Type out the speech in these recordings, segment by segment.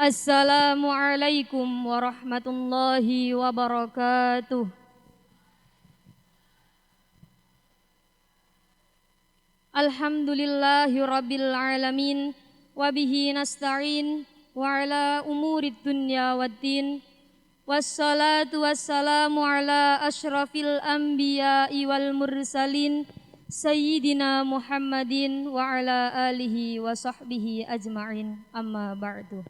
Assalamualaikum warahmatullahi wabarakatuh. Alhamdulillahirabbil alamin wa bihi nasta'in wa ala umurid dunya waddin. Wassalatu wassalamu ala asyrafil anbiya'i wal mursalin Sayyidina Muhammadin wa ala alihi wa sahbihi ajma'in. Amma ba'du.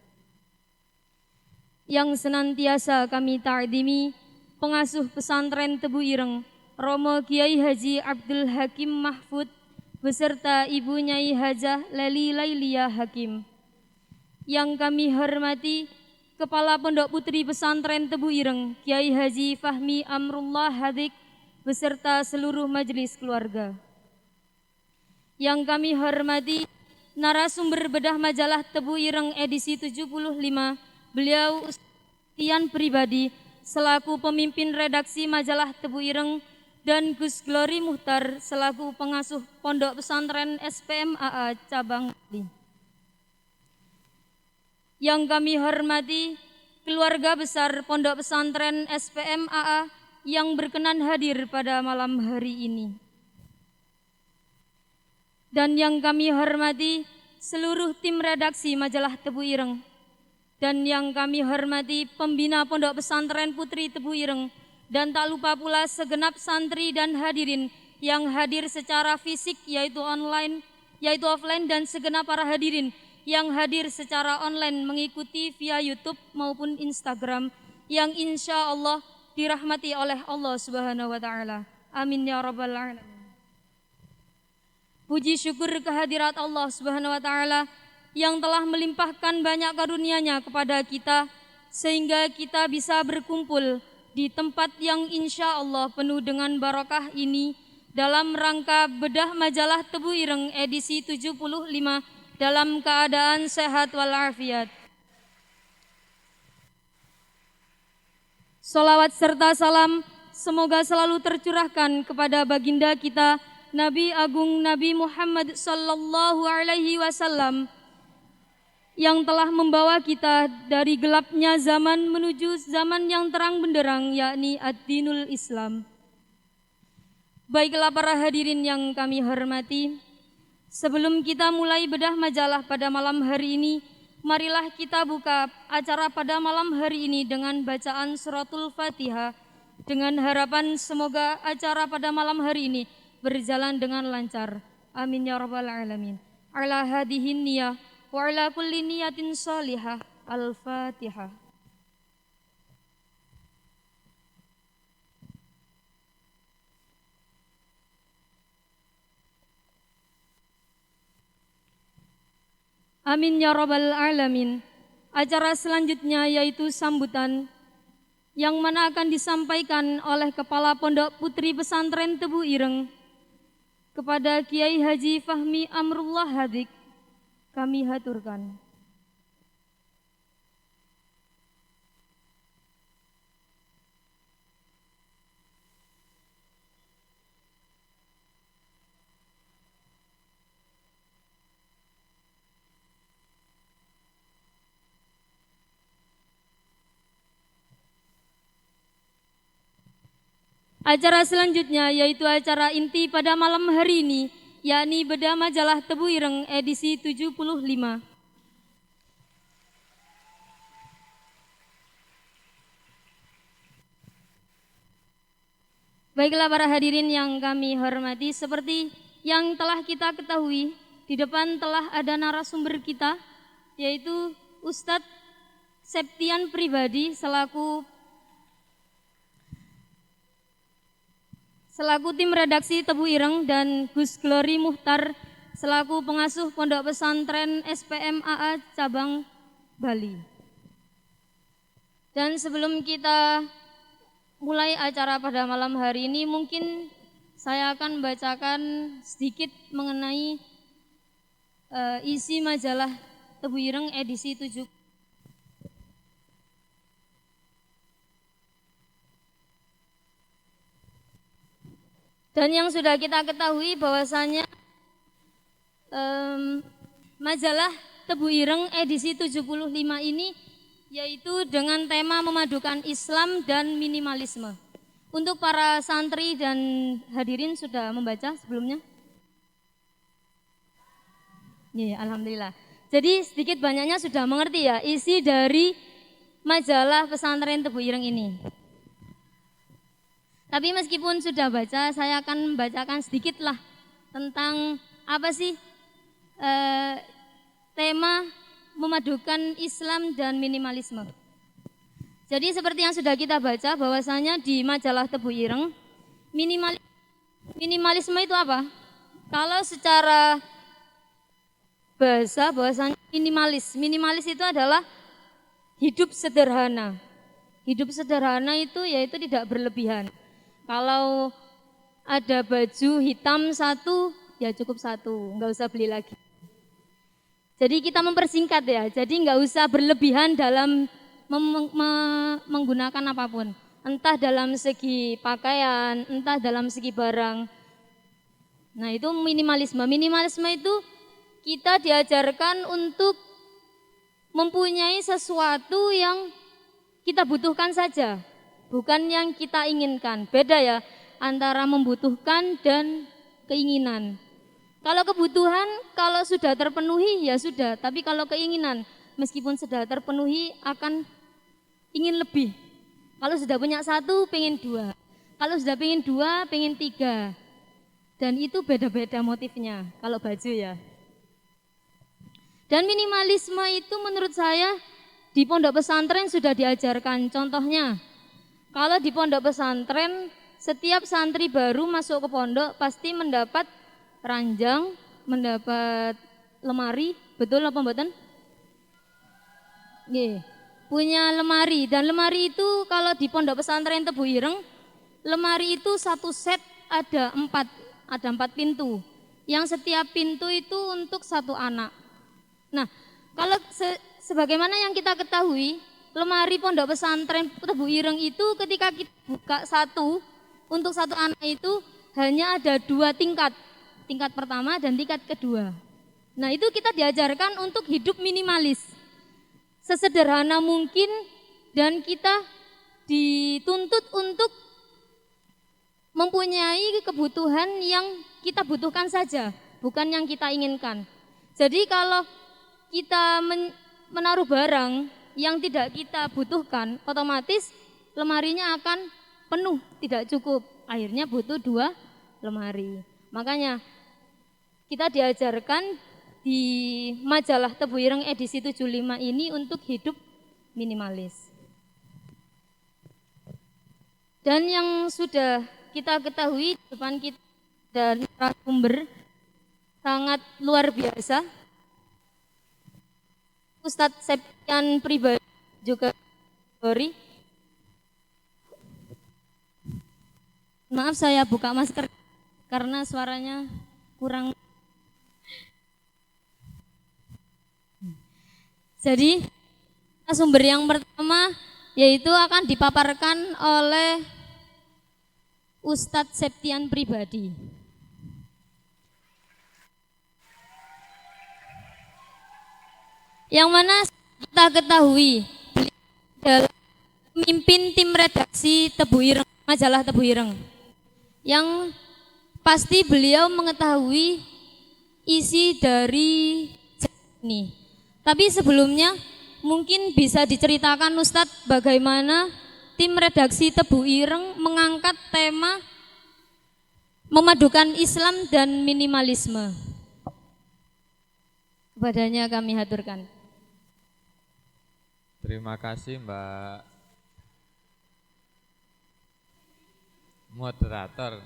Yang senantiasa kami ta'dimi, pengasuh pesantren Tebu Ireng, Romo Kiai Haji Abdul Hakim Mahfud, beserta Ibu Nyai Hajah Leli Lailia Hakim. Yang kami hormati Kepala Pondok Putri Pesantren Tebu Ireng, Kiai Haji Fahmi Amrullah Hadik, beserta seluruh majelis keluarga. Yang kami hormati narasumber bedah majalah Tebu Ireng edisi 75, beliau Tian Pribadi selaku pemimpin redaksi majalah Tebu Ireng dan Gus Glory Muhtar selaku pengasuh Pondok Pesantren SPMAA Cabang Bali. Yang kami hormati keluarga besar Pondok Pesantren SPMAA yang berkenan hadir pada malam hari ini. Dan yang kami hormati seluruh tim redaksi majalah Tebu Ireng. Dan yang kami hormati pembina Pondok Pesantren Putri Tebu Ireng, dan tak lupa pula segenap santri dan hadirin yang hadir secara fisik yaitu offline, dan segenap para hadirin yang hadir secara online mengikuti via YouTube maupun Instagram yang insya Allah dirahmati oleh Allah Subhanahu wa Ta'ala. Amin ya Rabbal Alamin. Puji syukur kehadirat Allah Subhanahu wa Ta'ala yang telah melimpahkan banyak karunia-Nya kepada kita sehingga kita bisa berkumpul di tempat yang insya Allah penuh dengan barokah ini dalam rangka bedah majalah Tebu Ireng edisi 75 dalam keadaan sehat walafiat. Salawat serta salam semoga selalu tercurahkan kepada baginda kita Nabi Agung Nabi Muhammad sallallahu alaihi wasallam yang telah membawa kita dari gelapnya zaman menuju zaman yang terang benderang, yakni ad-dinul Islam. Baiklah para hadirin yang kami hormati, sebelum kita mulai bedah majalah pada malam hari ini, marilah kita buka acara pada malam hari ini dengan bacaan suratul Fatihah, dengan harapan semoga acara pada malam hari ini berjalan dengan lancar. Amin ya Rabbal Alamin. Ala hadihin niyah wa ala kulli niyatin salihah. Al-Fatihah. Amin ya Rabbal Alamin. Acara selanjutnya yaitu sambutan yang mana akan disampaikan oleh Kepala Pondok Putri Pesantren Tebu Ireng kepada Kiai Haji Fahmi Amrullah Hadik. Kami haturkan. Acara selanjutnya yaitu acara inti pada malam hari ini, yakni bedah majalah Tebu Ireng edisi 75. Baiklah para hadirin yang kami hormati, seperti yang telah kita ketahui, di depan telah ada narasumber kita, yaitu Ustadz Septian Pribadi selaku tim redaksi Tebu Ireng, dan Gus Glory Muhtar selaku pengasuh Pondok Pesantren SPMAA Cabang Bali. Dan sebelum kita mulai acara pada malam hari ini, mungkin saya akan bacakan sedikit mengenai isi majalah Tebu Ireng edisi 7. Dan yang sudah kita ketahui bahwasanya majalah Tebu Ireng edisi 75 ini yaitu dengan tema memadukan Islam dan minimalisme. Untuk para santri dan hadirin sudah membaca sebelumnya? Ya, alhamdulillah. Jadi sedikit banyaknya sudah mengerti ya isi dari majalah pesantren Tebu Ireng ini. Tapi meskipun sudah baca, saya akan membacakan sedikit lah tentang apa sih tema memadukan Islam dan minimalisme. Jadi seperti yang sudah kita baca bahwasanya di majalah Tebu Ireng, minimalisme itu apa? Kalau secara bahasa bahwasanya minimalis itu adalah hidup sederhana. Hidup sederhana itu yaitu tidak berlebihan. Kalau ada baju hitam satu, ya cukup satu, nggak usah beli lagi. Jadi kita mempersingkat ya, jadi nggak usah berlebihan dalam menggunakan apapun. Entah dalam segi pakaian, entah dalam segi barang. Nah itu minimalisme. Minimalisme itu kita diajarkan untuk mempunyai sesuatu yang kita butuhkan saja. Bukan yang kita inginkan. Beda ya antara membutuhkan dan keinginan. Kalau kebutuhan kalau sudah terpenuhi ya sudah, tapi kalau keinginan meskipun sudah terpenuhi akan ingin lebih. Kalau sudah punya satu pengen dua. Kalau sudah pengen dua pengen tiga. Dan itu beda-beda motifnya kalau baju ya. Dan minimalisme itu menurut saya di pondok pesantren sudah diajarkan. Contohnya kalau di pondok pesantren, setiap santri baru masuk ke pondok pasti mendapat ranjang, mendapat lemari, betul apa mboten? Nggih, punya lemari dan lemari itu kalau di pondok pesantren Tebu Ireng, lemari itu satu set ada empat pintu. Yang setiap pintu itu untuk satu anak. Nah, kalau sebagaimana yang kita ketahui, lemari pondok pesantren Tebu Ireng itu ketika kita buka satu untuk satu anak itu hanya ada 2 tingkat, tingkat pertama dan tingkat kedua. Nah itu kita diajarkan untuk hidup minimalis, sesederhana mungkin dan kita dituntut untuk mempunyai kebutuhan yang kita butuhkan saja, bukan yang kita inginkan. Jadi kalau kita menaruh barang yang tidak kita butuhkan, otomatis lemarinya akan penuh, tidak cukup. Akhirnya butuh 2 lemari. Makanya kita diajarkan di majalah Tebu Ireng edisi 75 ini untuk hidup minimalis. Dan yang sudah kita ketahui depan kita dari narasumber sangat luar biasa. Ustadz Septian pribadi juga sorry. Maaf saya buka masker karena suaranya kurang. Jadi sumber yang pertama yaitu akan dipaparkan oleh Ustadz Septian pribadi. Yang mana kita ketahui adalah pemimpin tim redaksi Tebu Ireng, majalah Tebu Ireng. Yang pasti beliau mengetahui isi dari ini. Tapi sebelumnya mungkin bisa diceritakan Ustadz bagaimana tim redaksi Tebu Ireng mengangkat tema memadukan Islam dan minimalisme. Kepadanya kami haturkan. Terima kasih Mbak moderator.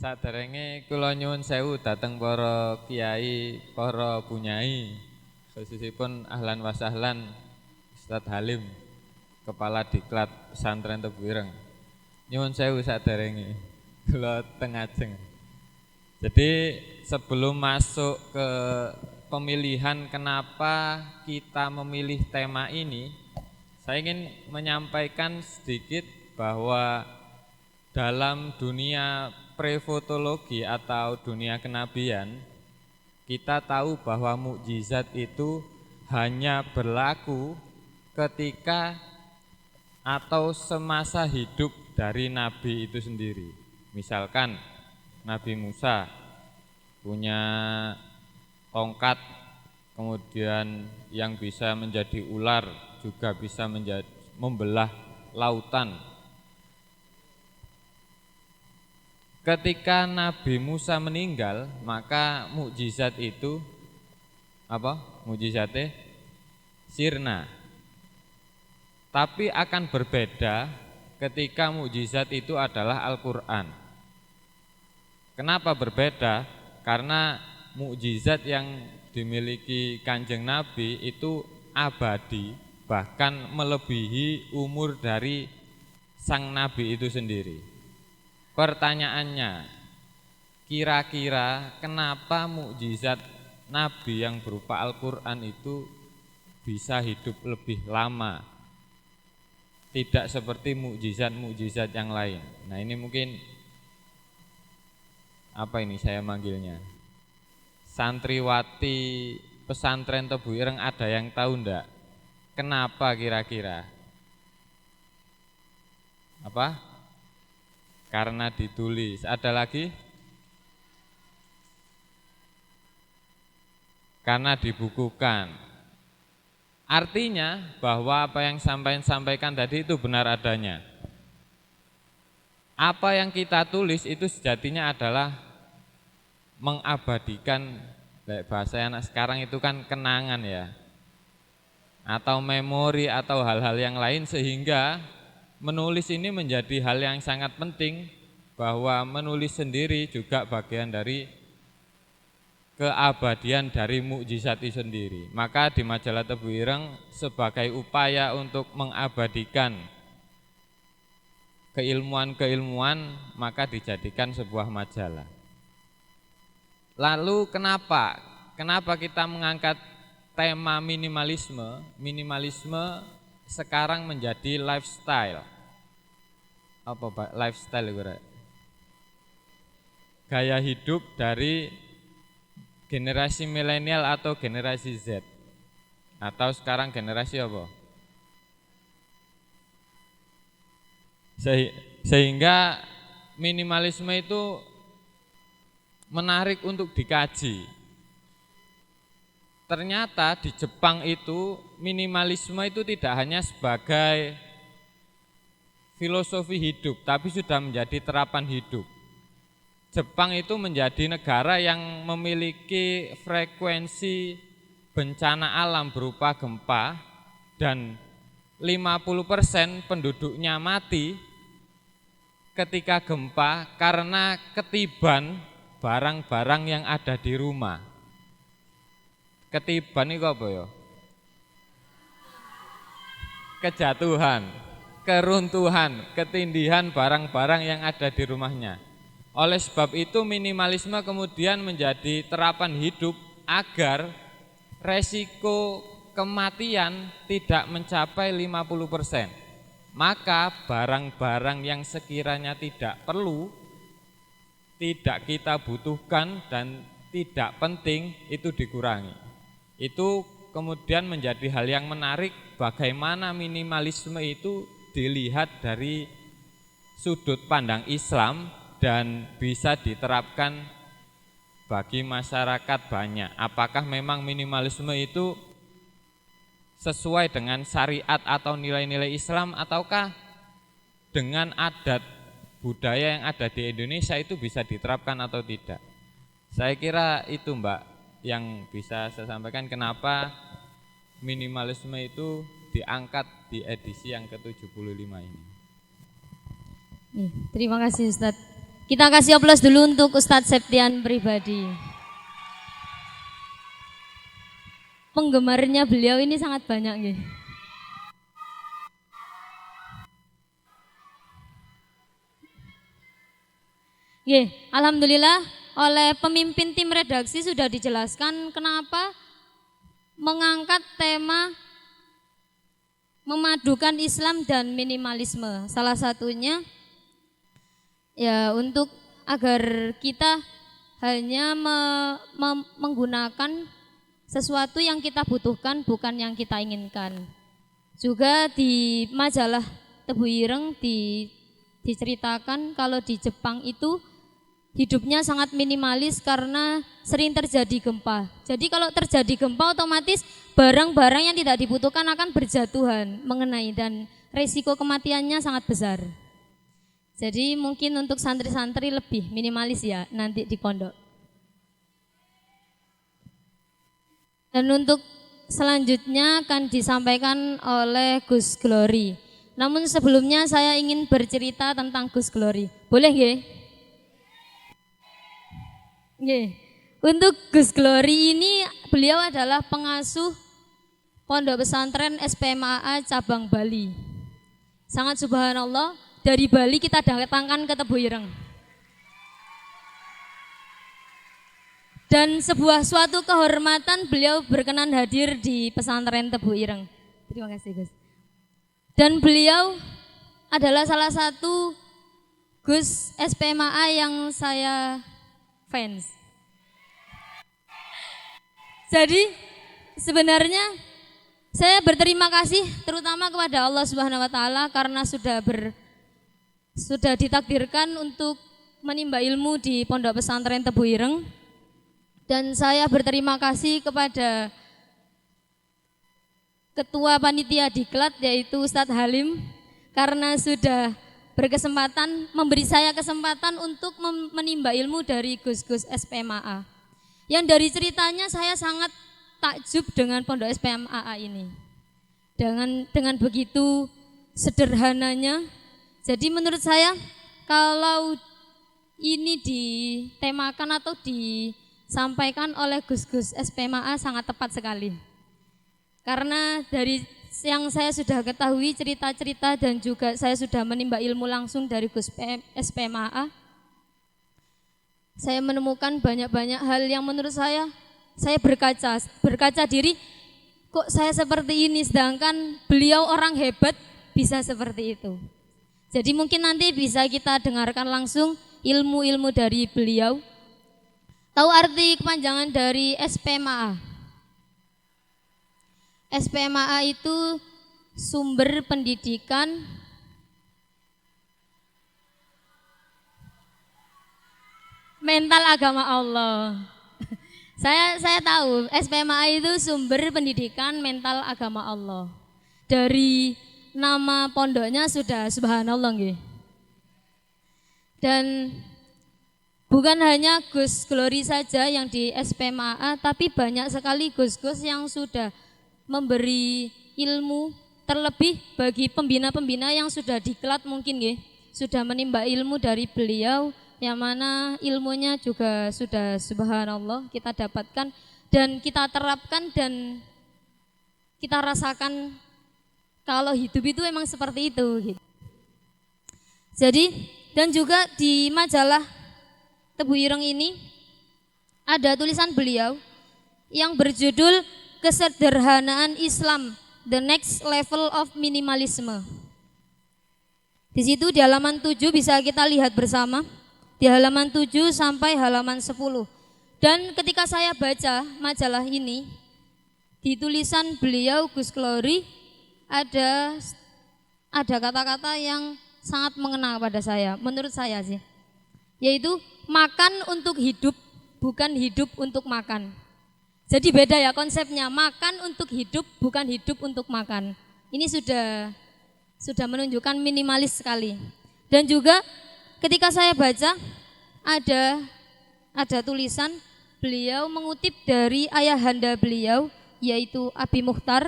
Saderenge kula nyuwun sewu dhateng para kiai, para bunyai, khususipun ahlan wa sahlan Ustadz Halim, Kepala Diklat Pesantren Tebu Ireng. Nyuwun sewu saderenge kula teng ajeng. Jadi sebelum masuk ke pemilihan kenapa kita memilih tema ini, saya ingin menyampaikan sedikit bahwa dalam dunia prefotologi atau dunia kenabian kita tahu bahwa mukjizat itu hanya berlaku ketika atau semasa hidup dari nabi itu sendiri. Misalkan Nabi Musa punya tongkat, kemudian yang bisa menjadi ular, juga bisa membelah lautan. Ketika Nabi Musa meninggal, maka mukjizat itu apa? Mukjizatnya sirna. Tapi akan berbeda ketika mukjizat itu adalah Al-Qur'an. Kenapa berbeda? Karena mukjizat yang dimiliki Kanjeng Nabi itu abadi, bahkan melebihi umur dari sang Nabi itu sendiri. Pertanyaannya, kira-kira kenapa mukjizat Nabi yang berupa Al-Qur'an itu bisa hidup lebih lama? Tidak seperti mukjizat-mukjizat yang lain. Nah, ini mungkin apa ini saya manggilnya? Santriwati pesantren Tebu Ireng ada yang tahu enggak? Kenapa kira-kira? Apa? Karena ditulis. Ada lagi? Karena dibukukan. Artinya bahwa apa yang sampaikan tadi itu benar adanya. Apa yang kita tulis itu sejatinya adalah mengabadikan, bahasa anak sekarang itu kan kenangan ya, atau memori atau hal-hal yang lain, sehingga menulis ini menjadi hal yang sangat penting, bahwa menulis sendiri juga bagian dari keabadian dari mukjizat itu sendiri. Maka di majalah Tebu Ireng sebagai upaya untuk mengabadikan keilmuan-keilmuan, maka dijadikan sebuah majalah. Lalu kenapa kita mengangkat tema minimalisme? Minimalisme sekarang menjadi lifestyle. Apa Pak? Lifestyle kira? Gaya hidup dari generasi milenial atau generasi Z. Atau sekarang generasi apa? Sehingga minimalisme itu menarik untuk dikaji. Ternyata di Jepang itu minimalisme itu tidak hanya sebagai filosofi hidup, tapi sudah menjadi terapan hidup. Jepang itu menjadi negara yang memiliki frekuensi bencana alam berupa gempa, dan 50% penduduknya mati ketika gempa karena ketiban barang-barang yang ada di rumah. Ketiban itu apa ya? Kejatuhan, keruntuhan, ketindihan barang-barang yang ada di rumahnya. Oleh sebab itu minimalisme kemudian menjadi terapan hidup agar resiko kematian tidak mencapai 50%. Maka barang-barang yang sekiranya tidak perlu, tidak kita butuhkan dan tidak penting itu dikurangi. Itu kemudian menjadi hal yang menarik, bagaimana minimalisme itu dilihat dari sudut pandang Islam dan bisa diterapkan bagi masyarakat banyak. Apakah memang minimalisme itu sesuai dengan syariat atau nilai-nilai Islam, ataukah dengan adat budaya yang ada di Indonesia itu bisa diterapkan atau tidak? Saya kira itu Mbak yang bisa saya sampaikan kenapa minimalisme itu diangkat di edisi yang ke-75 ini. Terima kasih Ustadz. Kita kasih aplaus dulu untuk Ustadz Septian pribadi. Penggemarnya beliau ini sangat banyak nih. Alhamdulillah oleh pemimpin tim redaksi sudah dijelaskan kenapa mengangkat tema memadukan Islam dan minimalisme. Salah satunya ya untuk agar kita hanya menggunakan sesuatu yang kita butuhkan, bukan yang kita inginkan. Juga di majalah Tebu Ireng diceritakan kalau di Jepang itu hidupnya sangat minimalis karena sering terjadi gempa. Jadi kalau terjadi gempa otomatis barang-barang yang tidak dibutuhkan akan berjatuhan mengenai dan resiko kematiannya sangat besar. Jadi mungkin untuk santri-santri lebih minimalis ya nanti di pondok. Dan untuk selanjutnya akan disampaikan oleh Gus Glory. Namun sebelumnya saya ingin bercerita tentang Gus Glory. Boleh nggih? Nggih. Untuk Gus Glory ini beliau adalah pengasuh Pondok Pesantren SPMAA cabang Bali. Sangat subhanallah, dari Bali kita datangkan ke Tebu Ireng. Dan suatu kehormatan beliau berkenan hadir di pesantren Tebu Ireng. Terima kasih Gus. Dan beliau adalah salah satu Gus SPMAA yang saya fans. Jadi sebenarnya saya berterima kasih terutama kepada Allah Subhanahu wa taala karena sudah ditakdirkan untuk menimba ilmu di Pondok Pesantren Tebu Ireng. Dan saya berterima kasih kepada Ketua Panitia Diklat yaitu Ustadz Halim karena sudah memberi saya kesempatan untuk menimba ilmu dari Gus-Gus SPMAA. Yang dari ceritanya saya sangat takjub dengan Pondok SPMAA ini. Dengan begitu sederhananya. Jadi menurut saya kalau ini ditemakan atau disampaikan oleh Gus-Gus SPMAA sangat tepat sekali. Karena dari yang saya sudah ketahui cerita-cerita dan juga saya sudah menimba ilmu langsung dari Gus SPMAA, saya menemukan banyak-banyak hal yang menurut saya berkaca diri, kok saya seperti ini sedangkan beliau orang hebat bisa seperti itu. Jadi mungkin nanti bisa kita dengarkan langsung ilmu-ilmu dari beliau. Tahu arti kepanjangan dari SPMAA? SPMAA itu sumber pendidikan mental agama Allah. Saya tahu SPMAA itu sumber pendidikan mental agama Allah. Dari nama pondoknya sudah subhanallah nggih. Dan bukan hanya Gus Glory saja yang di SPMAA, tapi banyak sekali Gus-Gus yang sudah memberi ilmu, terlebih bagi pembina-pembina yang sudah diklat mungkin nggih, sudah menimba ilmu dari beliau yang mana ilmunya juga sudah subhanallah kita dapatkan dan kita terapkan dan kita rasakan kalau hidup itu emang seperti itu gitu. Jadi dan juga di majalah Tebu Ireng ini ada tulisan beliau yang berjudul Kesederhanaan Islam, The Next Level of Minimalism. Di situ di halaman 7 bisa kita lihat bersama, di halaman 7 sampai halaman 10. Dan ketika saya baca majalah ini, di tulisan beliau Gus Glory ada kata-kata yang sangat mengena pada saya, menurut saya sih, yaitu makan untuk hidup, bukan hidup untuk makan. Jadi beda ya konsepnya, makan untuk hidup, bukan hidup untuk makan. Ini sudah menunjukkan minimalis sekali. Dan juga ketika saya baca ada tulisan beliau mengutip dari ayahanda beliau yaitu Abi Mukhtar,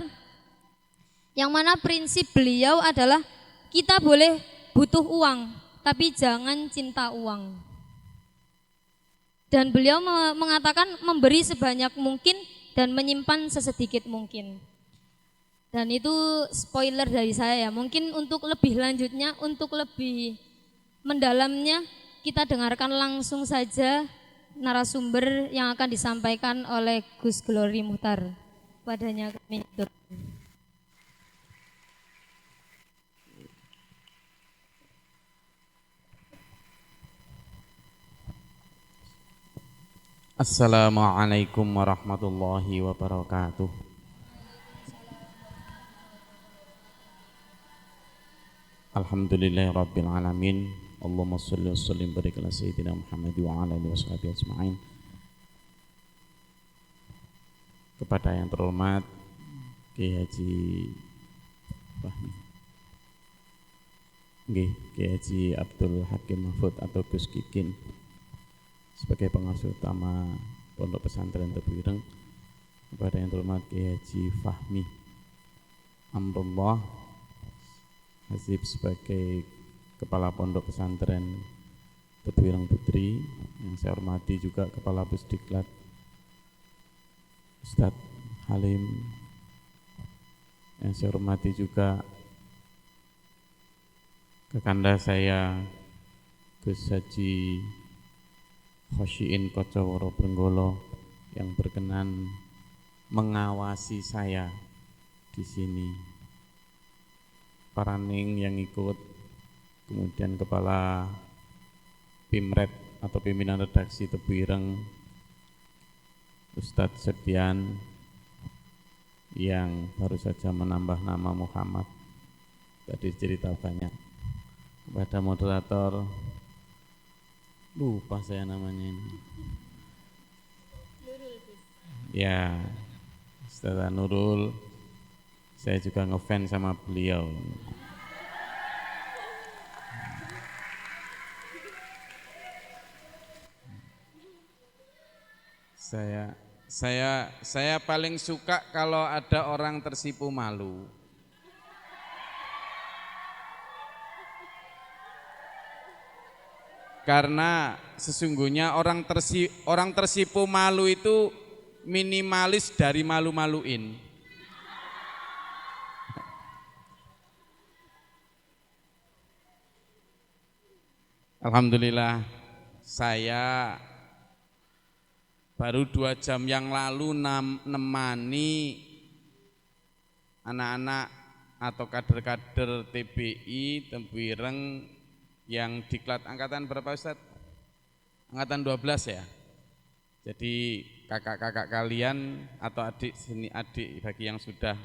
yang mana prinsip beliau adalah kita boleh butuh uang, tapi jangan cinta uang. Dan beliau mengatakan memberi sebanyak mungkin dan menyimpan sesedikit mungkin. Dan itu spoiler dari saya ya. Mungkin untuk lebih lanjutnya, untuk lebih mendalamnya, kita dengarkan langsung saja narasumber yang akan disampaikan oleh Gus Glory Muhtar. Padanya kami turun. Assalamualaikum warahmatullahi wabarakatuh. Alhamdulillahirabbil alamin. Allahumma shalli wa sallim barik ala sayyidina Muhammad wa ala alihi washabihi ajmain. Kepada yang terhormat Kiai Haji Fahmi, nggih, Kiai Haji Abdul Hakim Mahfud atau Gus Kikin sebagai pengasuh utama Pondok Pesantren Tebu Ireng, kepada yang terhormat Kiai Haji Fahmi Amrullah Hasib sebagai Kepala Pondok Pesantren Tebu Ireng Putri, yang saya hormati juga Kepala Pusdiklat Ustadz Halim, yang saya hormati juga kakanda saya Gus Haji Khosyiin Kocoworo Brenggolo yang berkenan mengawasi saya di sini, para ning yang ikut, kemudian Kepala Pimret atau Pimpinan Redaksi Tebu Ireng Ustadz Sedian yang baru saja menambah nama Muhammad, tadi cerita banyak, kepada moderator, lupa saya namanya ini, ya Ustadz Nurul, saya juga ngefans sama beliau. Saya paling suka kalau ada orang tersipu malu. Karena sesungguhnya orang tersipu malu itu minimalis dari malu-maluin. Alhamdulillah, saya baru 2 jam yang lalu nemani anak-anak atau kader-kader TBI Tebu Ireng yang diklat angkatan berapa Ustadz? Angkatan 12 ya. Jadi kakak-kakak kalian atau adik bagi yang sudah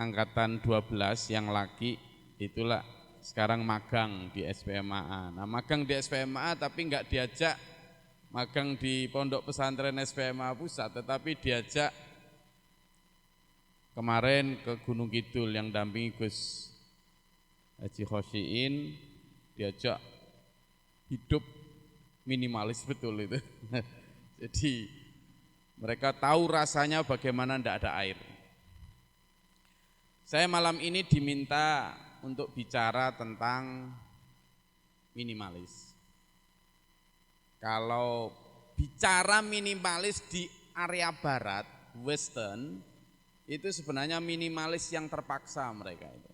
angkatan 12 yang laki itulah sekarang magang di SPMA. Nah, magang di SPMA tapi enggak diajak magang di Pondok Pesantren SPMA Pusat, tetapi diajak kemarin ke Gunung Kidul yang dampingi Gus Haji Khosyiin, diajak hidup minimalis betul itu. Jadi mereka tahu rasanya bagaimana tidak ada air. Saya malam ini diminta untuk bicara tentang minimalis. Kalau bicara minimalis di area barat, western, itu sebenarnya minimalis yang terpaksa mereka itu.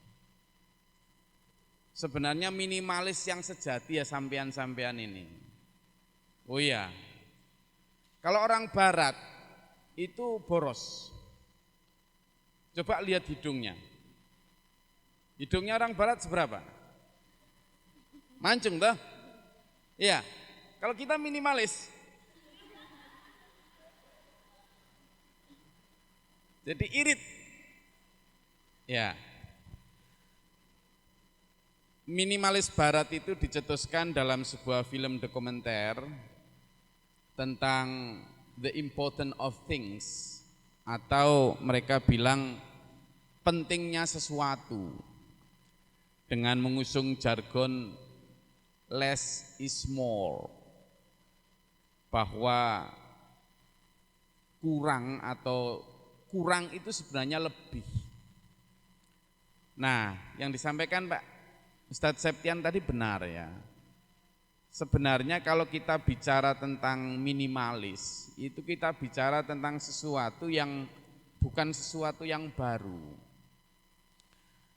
Sebenarnya minimalis yang sejati ya sampean-sampean ini. Oh iya, kalau orang barat itu boros. Coba lihat hidungnya. Hidungnya orang barat seberapa? Mancung toh? Iya. Kalau kita minimalis. Jadi irit. Ya. Minimalis barat itu dicetuskan dalam sebuah film dokumenter tentang the important of things, atau mereka bilang pentingnya sesuatu, dengan mengusung jargon less is more, bahwa kurang itu sebenarnya lebih. Nah, yang disampaikan Pak Ustadz Septian tadi benar ya. Sebenarnya kalau kita bicara tentang minimalis, itu kita bicara tentang sesuatu yang bukan sesuatu yang baru.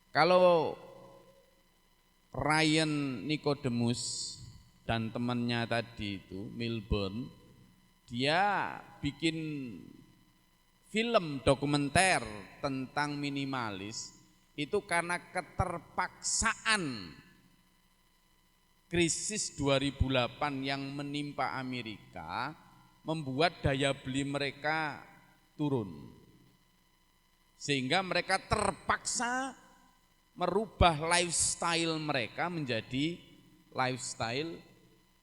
Kalau Ryan Nicodemus dan temannya tadi itu, Milburn, dia bikin film dokumenter tentang minimalis itu karena keterpaksaan krisis 2008 yang menimpa Amerika membuat daya beli mereka turun. Sehingga mereka terpaksa merubah lifestyle mereka menjadi lifestyle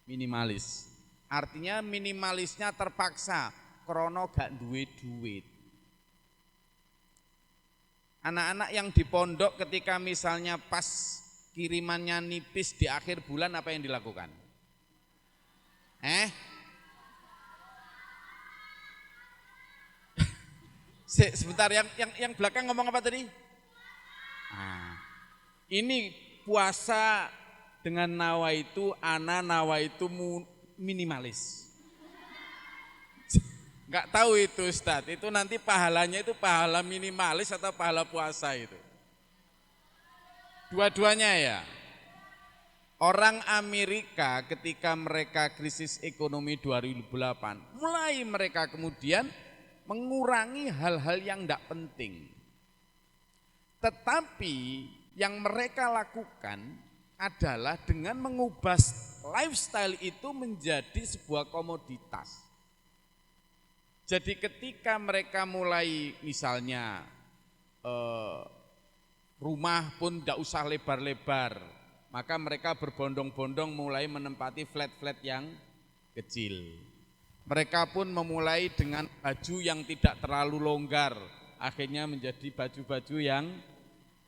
minimalis. Artinya minimalisnya terpaksa, krono gak duwe duit. Anak-anak yang di pondok ketika misalnya pas kirimannya nipis di akhir bulan apa yang dilakukan? Sebentar, yang belakang ngomong apa tadi? Ini puasa dengan nawaitu, ana nawaitu minimalis. Enggak tahu itu Ustadz, itu nanti pahalanya itu pahala minimalis atau pahala puasa itu. Dua-duanya ya. Orang Amerika ketika mereka krisis ekonomi 2008, mulai mereka kemudian mengurangi hal-hal yang tidak penting. Tetapi yang mereka lakukan adalah dengan mengubah lifestyle itu menjadi sebuah komoditas. Jadi ketika mereka mulai misalnya rumah pun tidak usah lebar-lebar, maka mereka berbondong-bondong mulai menempati flat-flat yang kecil. Mereka pun memulai dengan baju yang tidak terlalu longgar, akhirnya menjadi baju-baju yang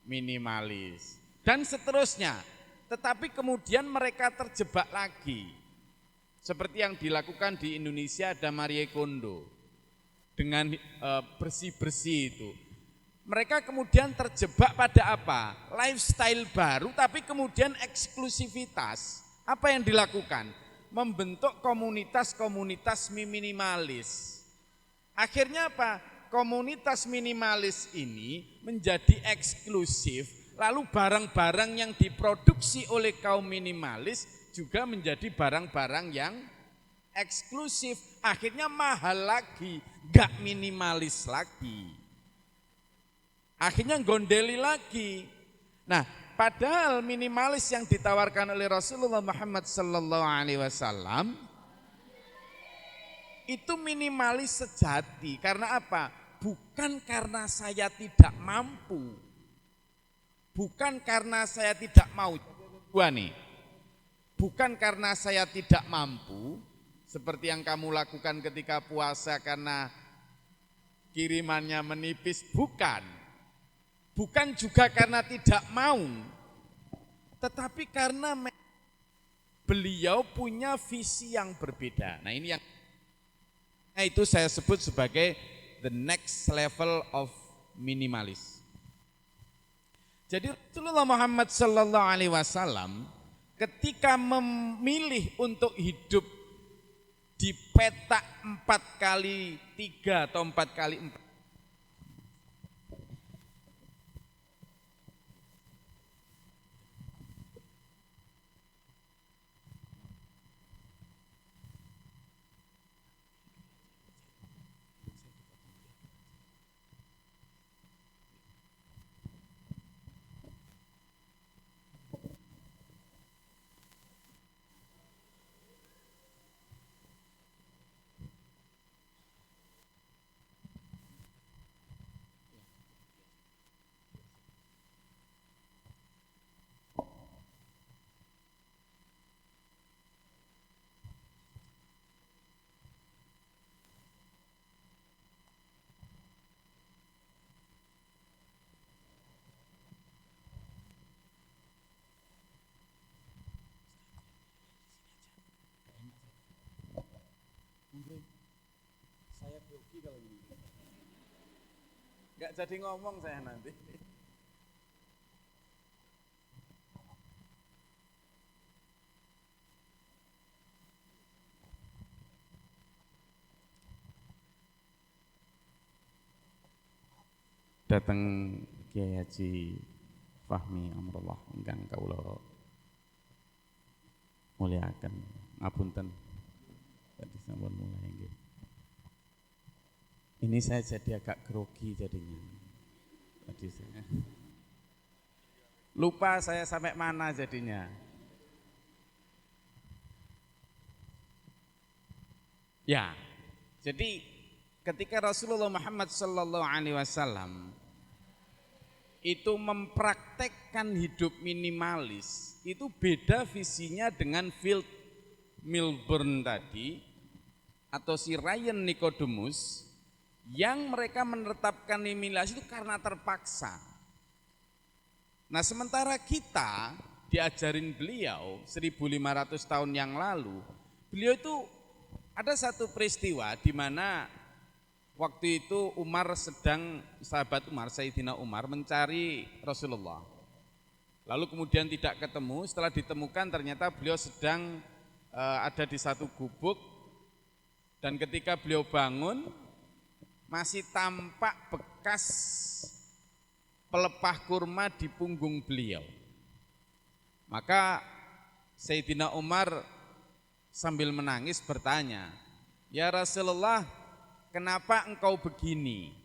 minimalis. Dan seterusnya, tetapi kemudian mereka terjebak lagi. Seperti yang dilakukan di Indonesia ada Marie Kondo. Dengan bersih-bersih itu. Mereka kemudian terjebak pada apa? Lifestyle baru tapi kemudian eksklusivitas. Apa yang dilakukan? Membentuk komunitas-komunitas minimalis. Akhirnya apa? Komunitas minimalis ini menjadi eksklusif, lalu barang-barang yang diproduksi oleh kaum minimalis juga menjadi barang-barang yang eksklusif, akhirnya mahal lagi, gak minimalis lagi. Akhirnya gondeli lagi. Nah, padahal minimalis yang ditawarkan oleh Rasulullah Muhammad sallallahu alaihi wasallam itu minimalis sejati. Karena apa? Bukan karena saya tidak mampu. Bukan karena saya tidak mau. Bukan karena saya tidak mampu, seperti yang kamu lakukan ketika puasa karena kirimannya menipis, bukan. Bukan juga karena tidak mau, tetapi karena beliau punya visi yang berbeda. Nah ini yang itu saya sebut sebagai the next level of minimalis. Jadi Rasulullah Muhammad sallallahu alaihi wasallam ketika memilih untuk hidup di petak 4x3 atau 4x4. Saya grogi kalau ini. Enggak jadi ngomong saya nanti. Datang Kiai Haji Fahmi Amrullah ingkang kawula muliaken, ngapunten tadi sampun mulai nggih. Ini saya jadi agak grogi jadinya. Tadi saya lupa saya sampai mana jadinya. Ya, jadi ketika Rasulullah Muhammad sallallahu alaihi wasallam itu mempraktekkan hidup minimalis, itu beda visinya dengan Phil Milburn tadi atau si Ryan Nicodemus yang mereka menetapkan minimalis itu karena terpaksa. Nah, sementara kita diajarin beliau 1500 tahun yang lalu, beliau itu ada satu peristiwa di mana waktu itu sahabat Umar, Sayyidina Umar mencari Rasulullah. Lalu kemudian tidak ketemu, setelah ditemukan ternyata beliau sedang ada di satu gubuk, dan ketika beliau bangun masih tampak bekas pelepah kurma di punggung beliau. Maka Sayyidina Umar sambil menangis bertanya, "Ya Rasulullah, kenapa engkau begini?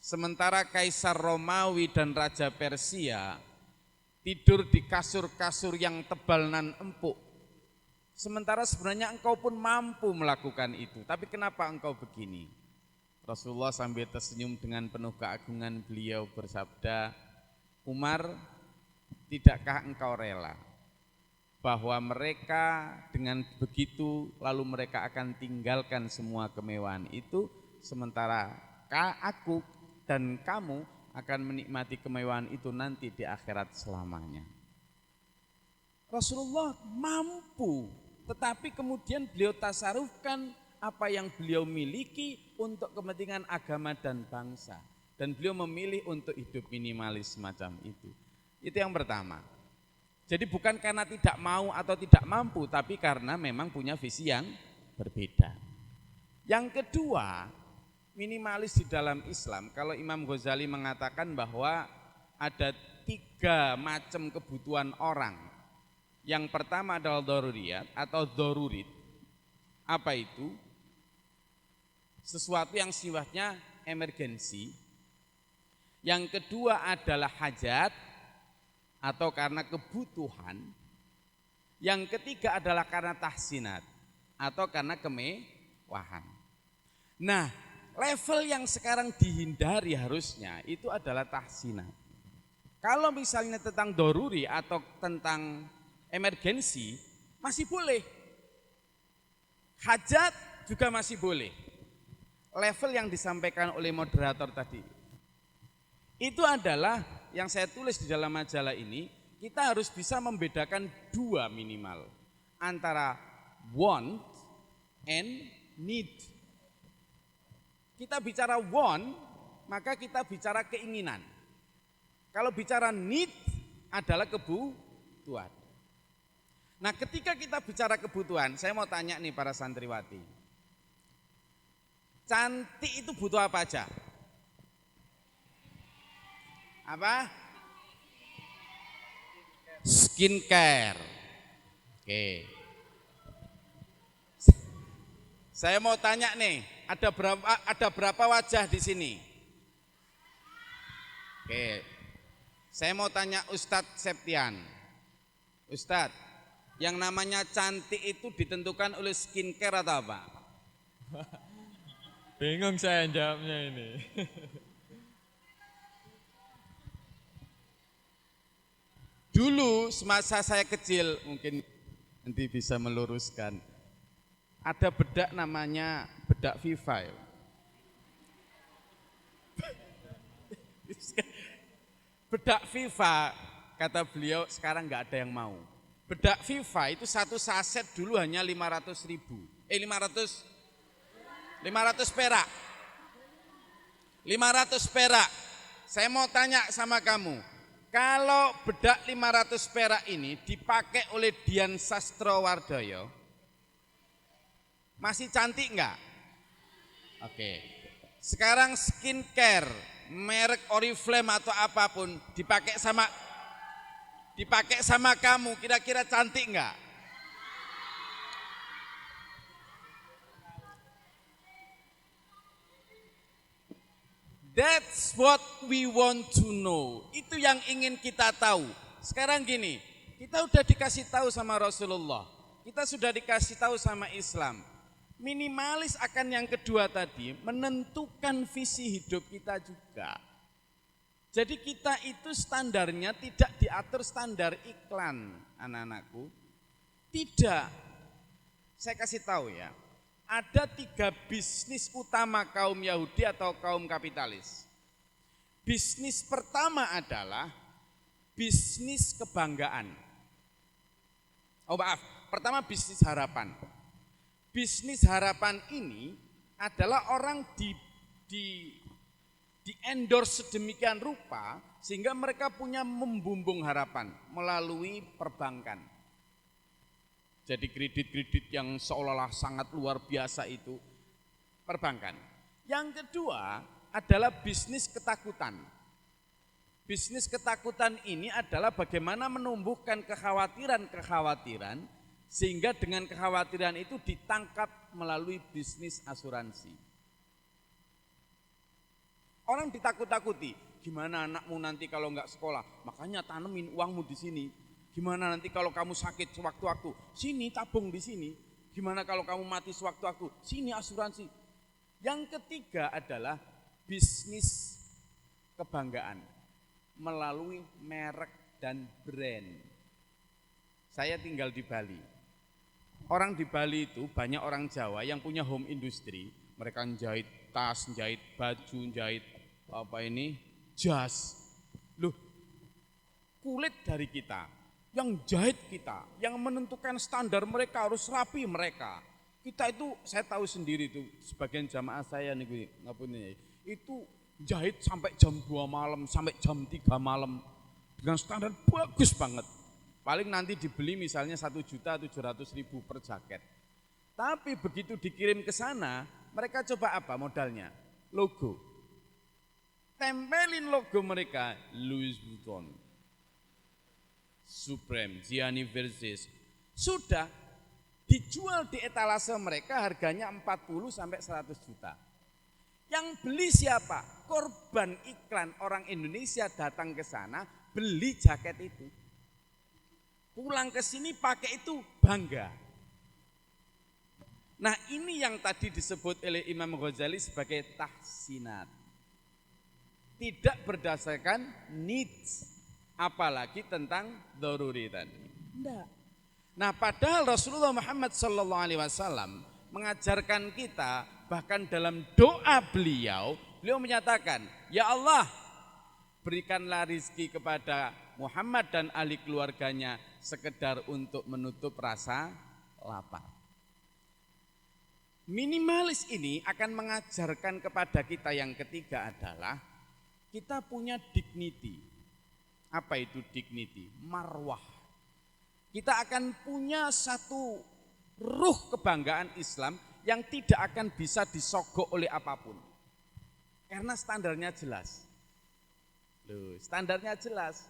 Sementara Kaisar Romawi dan Raja Persia tidur di kasur-kasur yang tebal nan empuk. Sementara sebenarnya engkau pun mampu melakukan itu, tapi kenapa engkau begini?" Rasulullah sambil tersenyum dengan penuh keagungan beliau bersabda, "Umar, tidakkah engkau rela bahwa mereka dengan begitu lalu mereka akan tinggalkan semua kemewahan itu, sementara aku dan kamu akan menikmati kemewahan itu nanti di akhirat selamanya." Rasulullah mampu, tetapi kemudian beliau tasarufkan apa yang beliau miliki untuk kepentingan agama dan bangsa, dan beliau memilih untuk hidup minimalis semacam itu. Itu yang pertama. Jadi bukan karena tidak mau atau tidak mampu, tapi karena memang punya visi yang berbeda. Yang kedua, minimalis di dalam Islam, kalau Imam Ghazali mengatakan bahwa ada 3 macam kebutuhan orang. Yang pertama adalah daruriyat atau darurit. Apa itu? Sesuatu yang sifatnya emergensi. Yang kedua adalah hajat atau karena kebutuhan. Yang ketiga adalah karena tahsinat atau karena kemewahan. Nah, level yang sekarang dihindari harusnya itu adalah tahsinat. Kalau misalnya tentang doruri atau tentang emergensi masih boleh. Hajat juga masih boleh. Level yang disampaikan oleh moderator tadi itu adalah yang saya tulis di dalam majalah ini, kita harus bisa membedakan 2 minimal antara want and need. Kita bicara want, maka kita bicara keinginan. Kalau bicara need adalah kebutuhan. Nah, ketika kita bicara kebutuhan, saya mau tanya nih para santriwati. Cantik itu butuh apa aja? Apa? Skincare. Oke. Saya mau tanya nih, ada berapa wajah di sini? Oke. Saya mau tanya Ustadz Septian. Ustadz, yang namanya cantik itu ditentukan oleh skincare atau apa? Bingung saya jawabnya ini. Dulu semasa saya kecil, mungkin nanti bisa meluruskan, ada bedak namanya bedak Viva. Bedak Viva, kata beliau, sekarang nggak ada yang mau. Bedak Viva itu satu saset dulu hanya 500.000. 500 perak. 500 perak. Saya mau tanya sama kamu, kalau bedak 500 perak ini dipakai oleh Dian Sastrowardoyo, masih cantik enggak? Oke. Sekarang skincare, merek Oriflame atau apapun dipakai sama kamu, kira-kira cantik enggak? That's what we want to know. Itu yang ingin kita tahu. Sekarang gini, kita udah dikasih tahu sama Rasulullah, kita sudah dikasih tahu sama Islam. Minimalis akan yang kedua tadi, menentukan visi hidup kita juga. Jadi kita itu standarnya tidak diatur standar iklan, anak-anakku. Tidak. Saya kasih tahu ya, ada 3 bisnis utama kaum Yahudi atau kaum kapitalis. Bisnis pertama adalah bisnis kebanggaan. Oh maaf, pertama bisnis harapan. Bisnis harapan ini adalah orang di endorse sedemikian rupa sehingga mereka punya membumbung harapan melalui perbankan. Jadi kredit-kredit yang seolah-olah sangat luar biasa itu perbankan. Yang kedua adalah bisnis ketakutan. Bisnis ketakutan ini adalah bagaimana menumbuhkan kekhawatiran-kekhawatiran sehingga dengan kekhawatiran itu ditangkap melalui bisnis asuransi. Orang ditakut-takuti, gimana anakmu nanti kalau enggak sekolah, makanya tanemin uangmu di sini. Gimana nanti kalau kamu sakit sewaktu-waktu, sini tabung di sini. Gimana kalau kamu mati sewaktu-waktu, sini asuransi. Yang ketiga adalah bisnis kebanggaan melalui merek dan brand. Saya tinggal di Bali. Orang di Bali itu banyak orang Jawa yang punya home industry, mereka jahit tas, jahit baju, jahit jas. Loh, kulit dari kita, yang jahit kita, yang menentukan standar mereka harus rapi mereka. Kita itu, saya tahu sendiri itu, sebagian jamaah saya nih, itu jahit sampai jam 2 malam, sampai jam 3 malam, dengan standar bagus banget. Paling nanti dibeli misalnya 1.700.000 per jaket. Tapi begitu dikirim ke sana, mereka coba apa modalnya? Logo. Tempelin logo mereka, Louis Vuitton, Supreme, Gianni Versace. Sudah dijual di etalase mereka harganya 40 sampai 100 juta. Yang beli siapa? Korban iklan orang Indonesia datang ke sana, beli jaket itu. Pulang ke sini pakai itu bangga. Nah ini yang tadi disebut oleh Imam Ghazali sebagai tahsinat. Tidak berdasarkan needs, apalagi tentang daruri tadi. Tidak. Nah padahal Rasulullah Muhammad SAW mengajarkan kita, bahkan dalam doa beliau menyatakan, ya Allah berikanlah rizki kepada Muhammad dan ahli keluarganya sekedar untuk menutup rasa lapar. Minimalis ini akan mengajarkan kepada kita yang ketiga adalah kita punya dignity. Apa itu dignity? Marwah. Kita akan punya satu ruh kebanggaan Islam yang tidak akan bisa disogok oleh apapun. Karena standarnya jelas. Loh, standarnya jelas.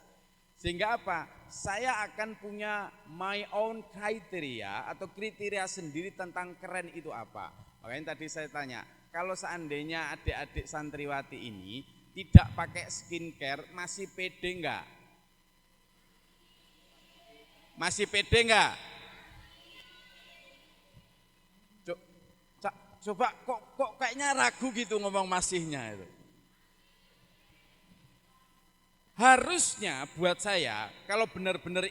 Sehingga apa? Saya akan punya my own criteria atau kriteria sendiri tentang keren itu apa. Makanya tadi saya tanya, kalau seandainya adik-adik santriwati ini tidak pakai skincare, masih pede enggak? Masih pede enggak? Coba kok kayaknya ragu gitu ngomong masihnya itu. Harusnya buat saya kalau benar-benar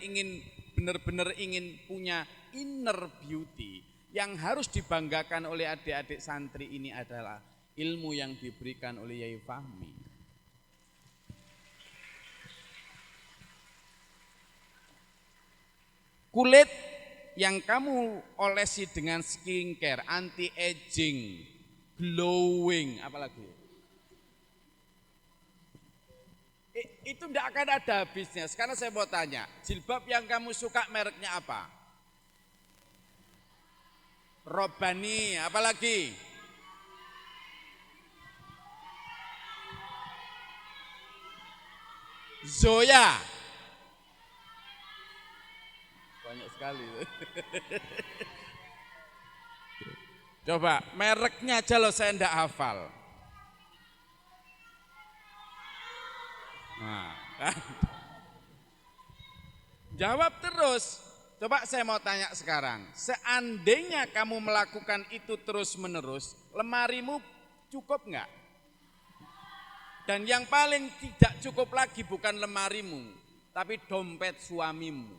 ingin punya inner beauty, yang harus dibanggakan oleh adik-adik santri ini adalah ilmu yang diberikan oleh Yai Fahmi. Kulit yang kamu olesi dengan skincare, anti-aging, glowing, apalagi itu tidak akan ada habisnya. Sekarang saya mau tanya, jilbab yang kamu suka mereknya apa? Robani, apalagi? Zoya. Banyak sekali. Coba mereknya aja loh saya enggak hafal. Nah, kan? Jawab terus. coba saya mau tanya sekarang, seandainya kamu melakukan itu terus-menerus, lemarimu cukup enggak? Dan yang paling tidak cukup lagi bukan lemarimu, tapi dompet suamimu.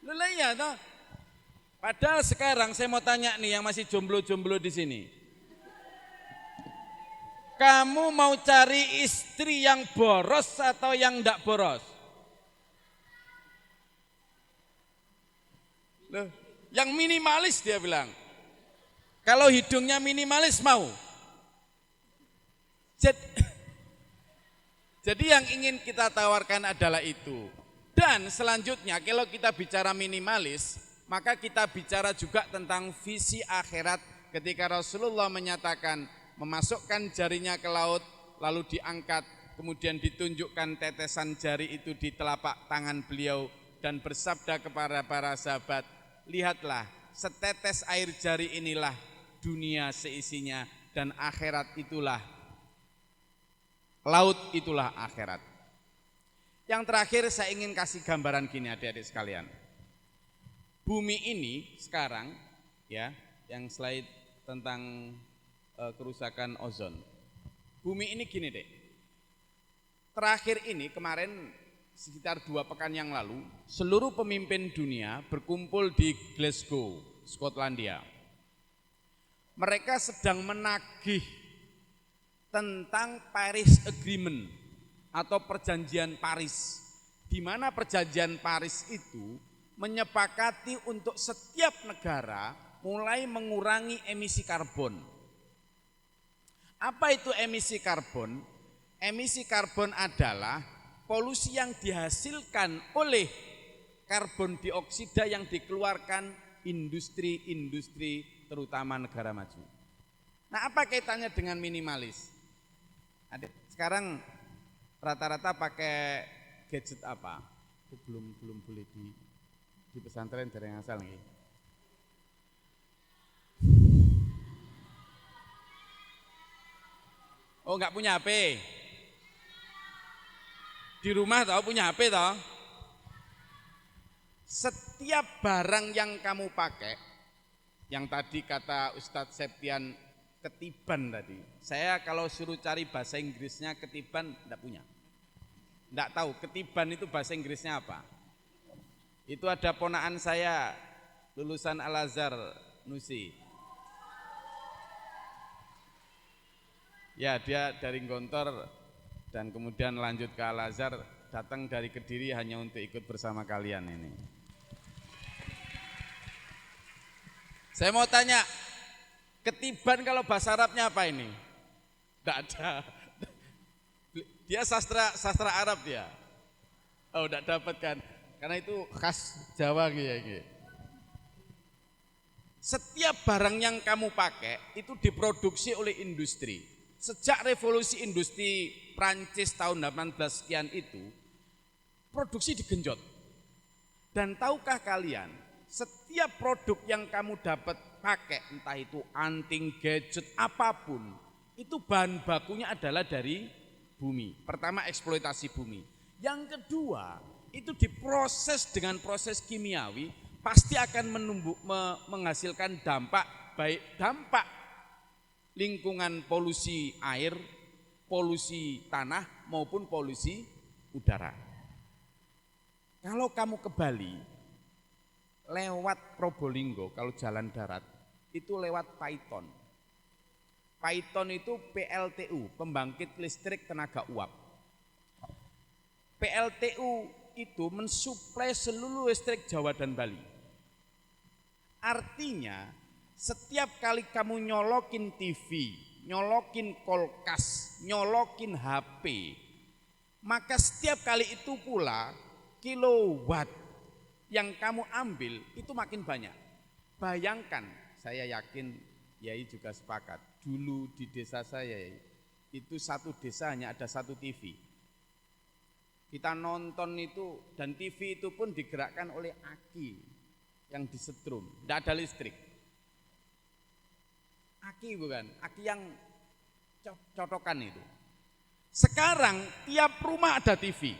Lelah ya toh? Padahal sekarang saya mau tanya nih yang masih jomblo-jomblo di sini. Kamu mau cari istri yang boros atau yang enggak boros? Loh, yang minimalis dia bilang. Kalau hidungnya minimalis mau. Jadi yang ingin kita tawarkan adalah itu. Dan selanjutnya kalau kita bicara minimalis, maka kita bicara juga tentang visi akhirat ketika Rasulullah menyatakan memasukkan jarinya ke laut, lalu diangkat, kemudian ditunjukkan tetesan jari itu di telapak tangan beliau dan bersabda kepada para sahabat, lihatlah setetes air jari inilah dunia seisinya dan akhirat itulah, laut itulah akhirat. Yang terakhir saya ingin kasih gambaran gini adik-adik sekalian. Bumi ini sekarang ya, yang slide tentang kerusakan ozon. Bumi ini gini deh. Terakhir ini kemarin sekitar 2 pekan yang lalu, seluruh pemimpin dunia berkumpul di Glasgow, Skotlandia. Mereka sedang menagih tentang Paris Agreement atau perjanjian Paris, di mana perjanjian Paris itu menyepakati untuk setiap negara mulai mengurangi emisi karbon. Apa itu emisi karbon? Emisi karbon adalah polusi yang dihasilkan oleh karbon dioksida yang dikeluarkan industri-industri terutama negara maju. Nah, apa kaitannya dengan minimalis? Sekarang rata-rata pakai gadget apa? Belum boleh di pesantren dari yang asal nih. Oh, enggak punya HP. Di rumah tahu punya HP toh? Setiap barang yang kamu pakai, yang tadi kata Ustadz Septian ketiban tadi. Saya kalau suruh cari bahasa Inggrisnya ketiban enggak punya. Enggak tahu ketiban itu bahasa Inggrisnya apa. Itu ada ponaan saya lulusan Al-Azhar Nusi. Ya, dia dari Gontor dan kemudian lanjut ke Al-Azhar, datang dari Kediri hanya untuk ikut bersama kalian ini. Saya mau tanya, ketiban kalau bahasa Arabnya apa ini? Tidak ada. Dia sastra Arab dia. Oh, tidak dapat kan? Karena itu khas Jawa gitu. Setiap barang yang kamu pakai itu diproduksi oleh industri. Sejak revolusi industri Prancis tahun 18 sekian itu, produksi digenjot. Dan tahukah kalian, setiap produk yang kamu dapat pakai, entah itu anting, gadget, apapun, itu bahan bakunya adalah dari bumi. Pertama, eksploitasi bumi. Yang kedua, itu diproses dengan proses kimiawi, pasti akan menghasilkan dampak, baik dampak lingkungan polusi air, polusi tanah maupun polusi udara. Kalau kamu ke Bali, lewat Probolinggo, kalau jalan darat, itu lewat Paiton. Paiton itu PLTU, pembangkit listrik tenaga uap. PLTU itu mensuplai seluruh listrik Jawa dan Bali. Artinya, setiap kali kamu nyolokin TV, nyolokin kulkas, nyolokin HP, maka setiap kali itu pula kilowatt yang kamu ambil itu makin banyak. Bayangkan, saya yakin Yai juga sepakat, dulu di desa saya itu satu desa hanya ada satu TV. Kita nonton itu dan TV itu pun digerakkan oleh aki yang disetrum, tidak ada listrik. Aki bukan, aki yang cocokan itu. Sekarang tiap rumah ada TV.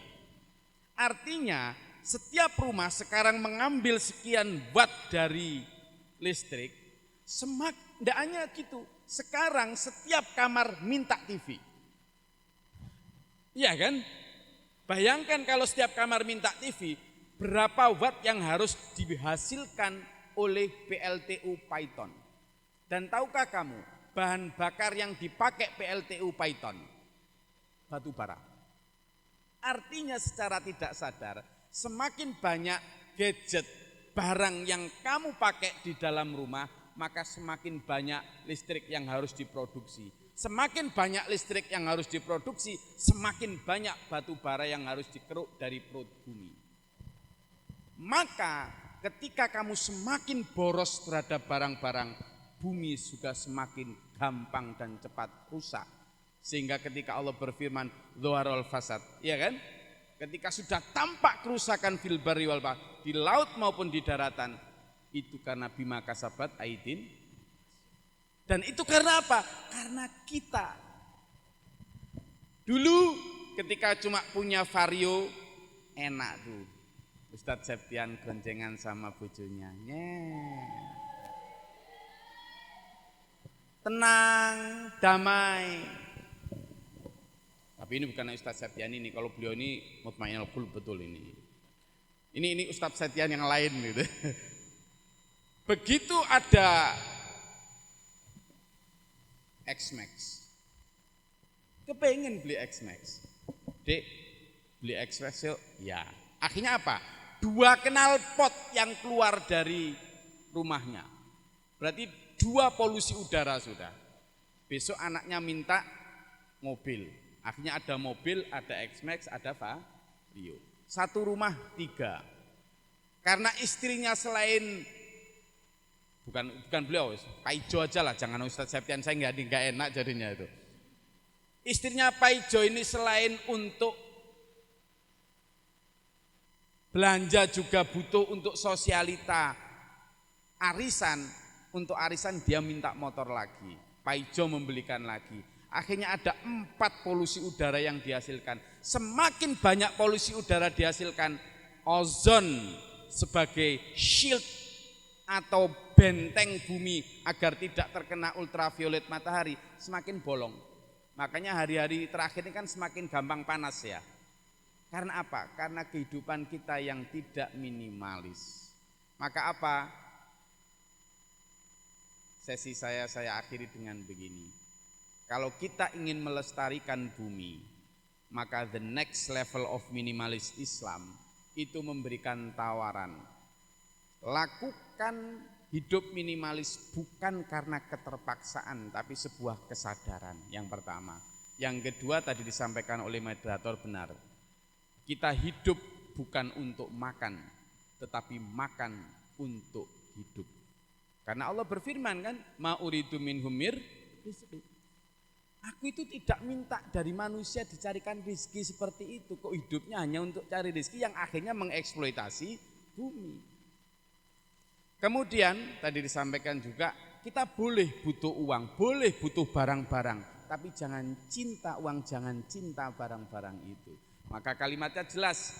Artinya setiap rumah sekarang mengambil sekian watt dari listrik, tidak hanya gitu, sekarang setiap kamar minta TV. Iya kan? Bayangkan kalau setiap kamar minta TV, berapa watt yang harus dihasilkan oleh PLTU Python. Dan tahukah kamu, bahan bakar yang dipakai PLTU Python? Batu bara. Artinya secara tidak sadar, semakin banyak gadget, barang yang kamu pakai di dalam rumah, maka semakin banyak listrik yang harus diproduksi. Semakin banyak listrik yang harus diproduksi, semakin banyak batu bara yang harus dikeruk dari perut bumi. Maka ketika kamu semakin boros terhadap barang-barang, bumi juga semakin gampang dan cepat rusak. Sehingga ketika Allah berfirman, Dzuharul fasad, iya kan? Ketika sudah tampak kerusakan fil barri wal bahr, di laut maupun di daratan, itu karena bima kasabat aidin. Dan itu karena apa? Karena kita dulu ketika cuma punya Vario, enak tuh. Ustadz Septian goncengan sama bojonya. Tenang, damai. Tapi ini bukan Ustadz Septian ini, kalau beliau ini mutmainul qulub betul ini. Ini Ustadz Septian yang lain gitu. Begitu ada X-Max, kepengen beli X-Max, Dek beli X-Max yuk, ya. Akhirnya apa? 2 knalpot yang keluar dari rumahnya, berarti 2 polusi udara sudah. Besok anaknya minta mobil, akhirnya ada mobil, ada X-Max, ada Vario. 1 rumah 3, karena istrinya selain bukan beliau, Pak Ijo aja lah, jangan Ustadz Septian, saya nggak enak jadinya itu. Istrinya Pak Ijo ini selain untuk belanja juga butuh untuk sosialita arisan. Untuk arisan dia minta motor lagi, Pak Ijo membelikan lagi. Akhirnya ada 4 polusi udara yang dihasilkan. Semakin banyak polusi udara dihasilkan, ozon sebagai shield atau benteng bumi agar tidak terkena ultraviolet matahari semakin bolong. Makanya hari-hari terakhir ini kan semakin gampang panas ya. Karena apa? Karena kehidupan kita yang tidak minimalis. Maka apa? Sesi saya akhiri dengan begini. Kalau kita ingin melestarikan bumi, maka the next level of minimalis Islam itu memberikan tawaran. Lakukan hidup minimalis bukan karena keterpaksaan, tapi sebuah kesadaran. Yang pertama. Yang kedua tadi disampaikan oleh moderator benar. Kita hidup bukan untuk makan, tetapi makan untuk hidup. Karena Allah berfirman kan, ma uridu minhum mir rizqi. Aku itu tidak minta dari manusia dicarikan rizki seperti itu. Kok hidupnya hanya untuk cari rizki yang akhirnya mengeksploitasi bumi. Kemudian tadi disampaikan juga kita boleh butuh uang, boleh butuh barang-barang, tapi jangan cinta uang, jangan cinta barang-barang itu. Maka kalimatnya jelas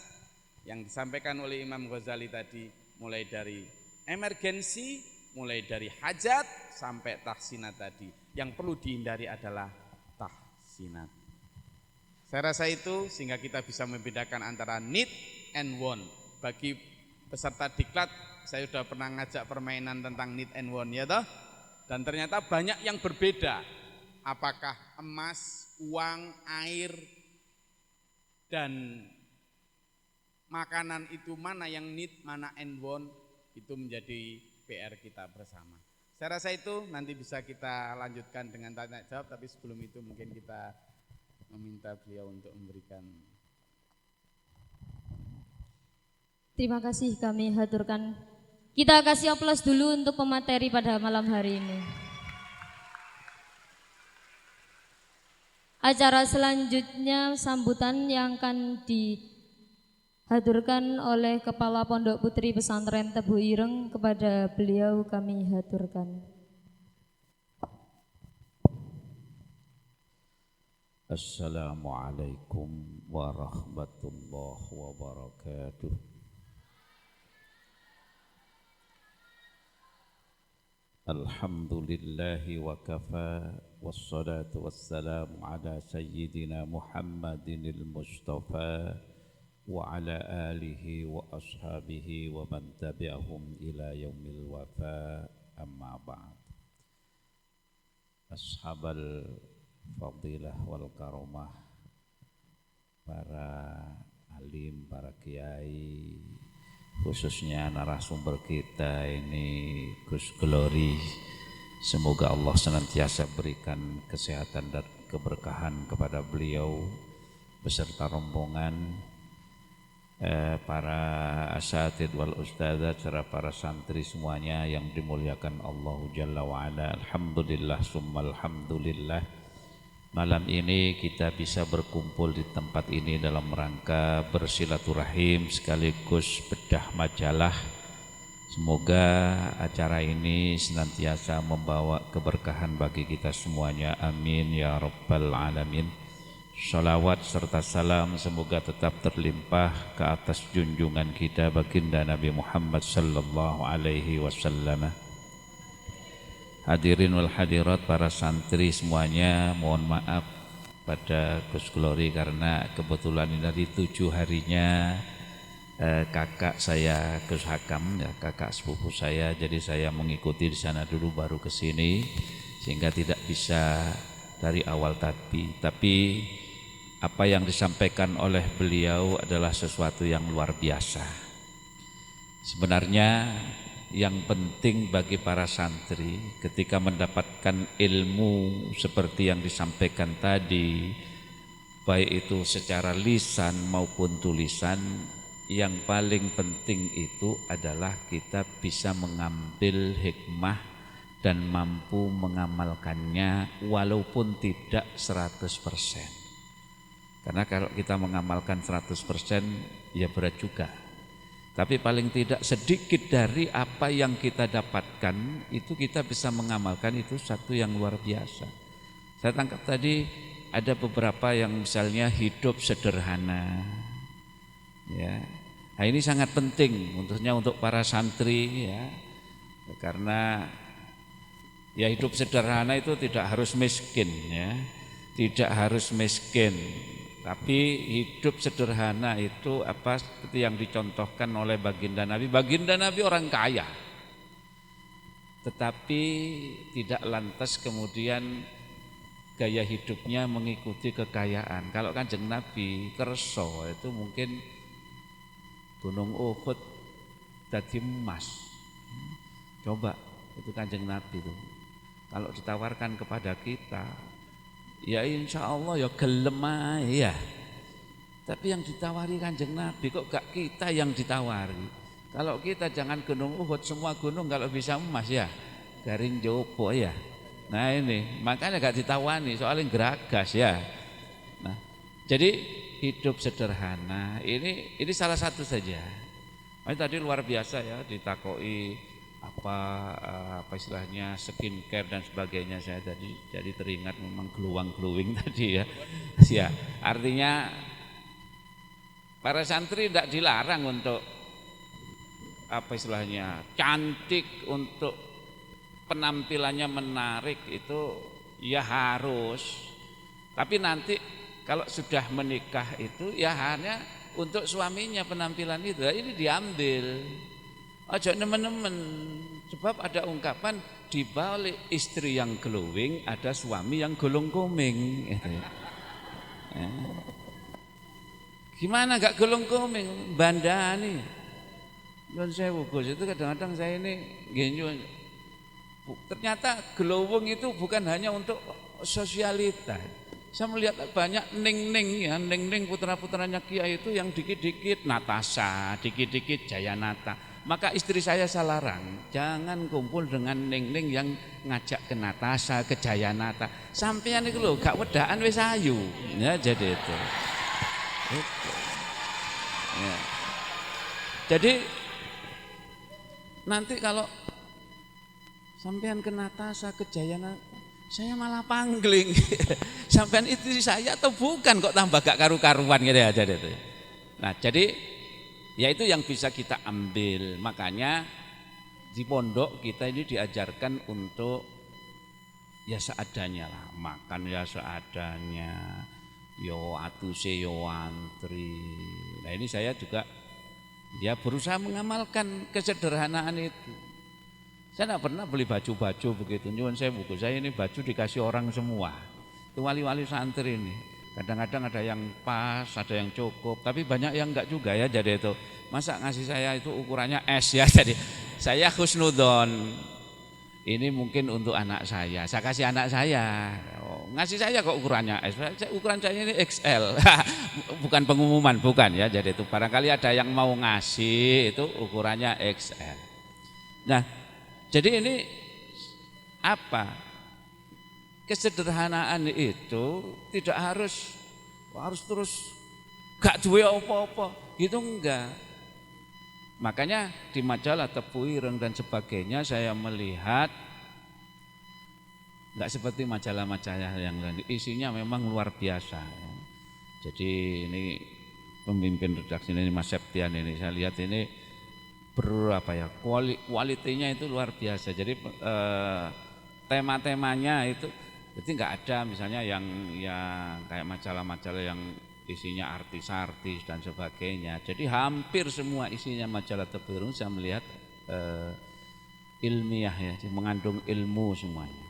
yang disampaikan oleh Imam Ghazali tadi, mulai dari emergensi, mulai dari hajat sampai tahsinat tadi. Yang perlu dihindari adalah tahsinat. Saya rasa itu sehingga kita bisa membedakan antara need and want. Bagi peserta diklat, saya sudah pernah ngajak permainan tentang need and want ya toh? Dan ternyata banyak yang berbeda. Apakah emas, uang, air, dan makanan itu mana yang need, mana and want, itu menjadi PR kita bersama. Saya rasa itu nanti bisa kita lanjutkan dengan tanya jawab, tapi sebelum itu mungkin kita meminta beliau untuk memberikan. Terima kasih kami haturkan. Kita kasih aplaus dulu untuk pemateri pada malam hari ini. Acara selanjutnya sambutan yang akan dihaturkan oleh Kepala Pondok Putri Pesantren Tebu Ireng, kepada beliau kami haturkan. Assalamualaikum warahmatullahi wabarakatuh. Alhamdulillahi wa kafa wassalatu wassalamu ala sayyidina Muhammadinil Mustafa wa ala alihi wa ashabihi wa man tabi'ahum ila yaumil wafa amma ba'd. Ashabal fadilah wal karamah, para alim, para kiai, khususnya narasumber kita ini Gus Glory, semoga Allah senantiasa berikan kesehatan dan keberkahan kepada beliau beserta rombongan, para asatid wal ustadzat serta para santri semuanya yang dimuliakan Allah Jalla wa'ala. Alhamdulillah summa alhamdulillah, malam ini kita bisa berkumpul di tempat ini dalam rangka bersilaturahim sekaligus bedah majalah. Semoga acara ini senantiasa membawa keberkahan bagi kita semuanya, amin ya rabbal alamin. Salawat serta salam semoga tetap terlimpah ke atas junjungan kita baginda Nabi Muhammad sallallahu alaihi wasallam. Hadirin wal hadirat, para santri semuanya, mohon maaf pada Gus Glory karena kebetulan ini dari 7 harinya kakak saya Gus Hakam, ya, kakak sepupu saya, jadi saya mengikuti di sana dulu baru ke sini sehingga tidak bisa dari awal tadi. Tapi apa yang disampaikan oleh beliau adalah sesuatu yang luar biasa. Sebenarnya yang penting bagi para santri ketika mendapatkan ilmu seperti yang disampaikan tadi, baik itu secara lisan maupun tulisan, yang paling penting itu adalah kita bisa mengambil hikmah dan mampu mengamalkannya walaupun tidak 100%. Karena kalau kita mengamalkan 100% ya berat juga. Tapi paling tidak sedikit dari apa yang kita dapatkan itu kita bisa mengamalkan, itu satu yang luar biasa. Saya tangkap tadi ada beberapa yang misalnya hidup sederhana. Ya. Nah, ini sangat penting khususnya untuk para santri ya. Karena ya hidup sederhana itu tidak harus miskin ya. Tidak harus miskin. Tapi hidup sederhana itu apa seperti yang dicontohkan oleh baginda Nabi. Baginda Nabi orang kaya, tetapi tidak lantas kemudian gaya hidupnya mengikuti kekayaan. Kalau Kanjeng Nabi kerso itu mungkin Gunung Uhud jadi emas. Coba itu Kanjeng Nabi itu. Kalau ditawarkan kepada kita, ya insya Allah ya gelem ya. Tapi yang ditawari Kanjeng Nabi kok gak kita yang ditawari. Kalau kita jangan Gunung Uhud, semua gunung kalau bisa emas ya garing jopo ya. Nah ini makanya gak ditawani soalnya geragas ya. Nah jadi hidup sederhana ini salah satu saja. Ini tadi luar biasa ya, ditakoi apa istilahnya skincare dan sebagainya, saya tadi jadi teringat memang glowing tadi ya. Ya, artinya para santri tidak dilarang untuk apa istilahnya cantik, untuk penampilannya menarik itu ya harus. Tapi nanti kalau sudah menikah itu ya hanya untuk suaminya penampilan itu. Ini diambil. Aja nemen-nemen, sebab ada ungkapan di balik istri yang glowing ada suami yang golong koming. Gimana gak golong koming? Bandani. Dan saya Gus itu kadang-kadang saya ini genyo. Ternyata glowing itu bukan hanya untuk sosialita. Saya melihat banyak ning-ning ya, ning-ning putra-putranya Kiai itu yang dikit-dikit Natasha, dikit-dikit Jayanata. Maka istri saya larang, jangan kumpul dengan ning-ning yang ngajak ke Natasha, ke Jayanata. Sampeyan itu lho gak wedaan wis ayu. Ya jadi itu. Ya. Jadi nanti kalau sampean ke Natasha, ke Jayanata, saya malah pangling. Sampean istri saya atau bukan kok tambah gak karu-karuan gitu ya jadi itu. Nah, jadi ya itu yang bisa kita ambil. Makanya di pondok kita ini diajarkan untuk ya seadanya lah, makan ya seadanya, yo atuse yo antri. Nah ini saya juga ya berusaha mengamalkan kesederhanaan itu. Saya tidak pernah beli baju-baju begitu. Nyuwun saya buku saya ini baju dikasih orang semua. Itu wali-wali santri ini. Kadang-kadang ada yang pas, ada yang cukup, tapi banyak yang enggak juga ya. Jadi itu masa ngasih saya itu ukurannya S ya. Jadi saya husnudon. Ini mungkin untuk anak saya kasih anak saya. Oh, ngasih saya kok ukurannya S. Ukuran saya ini XL. Bukan pengumuman, bukan ya. Jadi itu barangkali ada yang mau ngasih itu ukurannya XL. Nah, jadi ini apa? Kesederhanaan itu tidak harus terus gak duwe apa-apa, gitu enggak. Makanya di majalah Tebu Ireng dan sebagainya saya melihat enggak seperti majalah-majalah yang lain, isinya memang luar biasa. Jadi ini pemimpin redaksi ini Mas Septian ini saya lihat ini berapa ya kualitinya itu luar biasa. Jadi tema-temanya itu jadi nggak ada misalnya yang kayak majalah-majalah yang isinya artis-artis dan sebagainya. Jadi hampir semua isinya majalah Tebu Ireng saya melihat ilmiah ya, mengandung ilmu semuanya.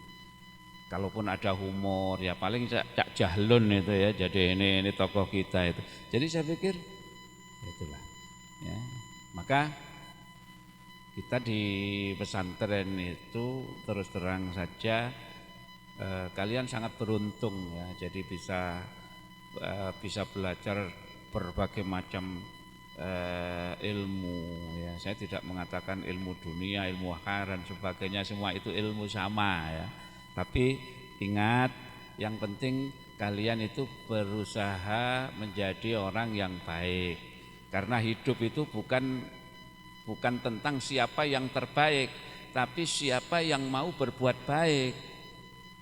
Kalaupun ada humor ya paling Cak Jahlun itu ya. Jadi ini tokoh kita itu. Jadi saya pikir itulah ya. Maka kita di pesantren itu terus terang saja kalian sangat beruntung ya, jadi bisa belajar berbagai macam ilmu ya. Saya tidak mengatakan ilmu dunia, ilmu akhirat dan sebagainya, semua itu ilmu sama ya. Tapi ingat yang penting kalian itu berusaha menjadi orang yang baik. Karena hidup itu bukan tentang siapa yang terbaik, tapi siapa yang mau berbuat baik.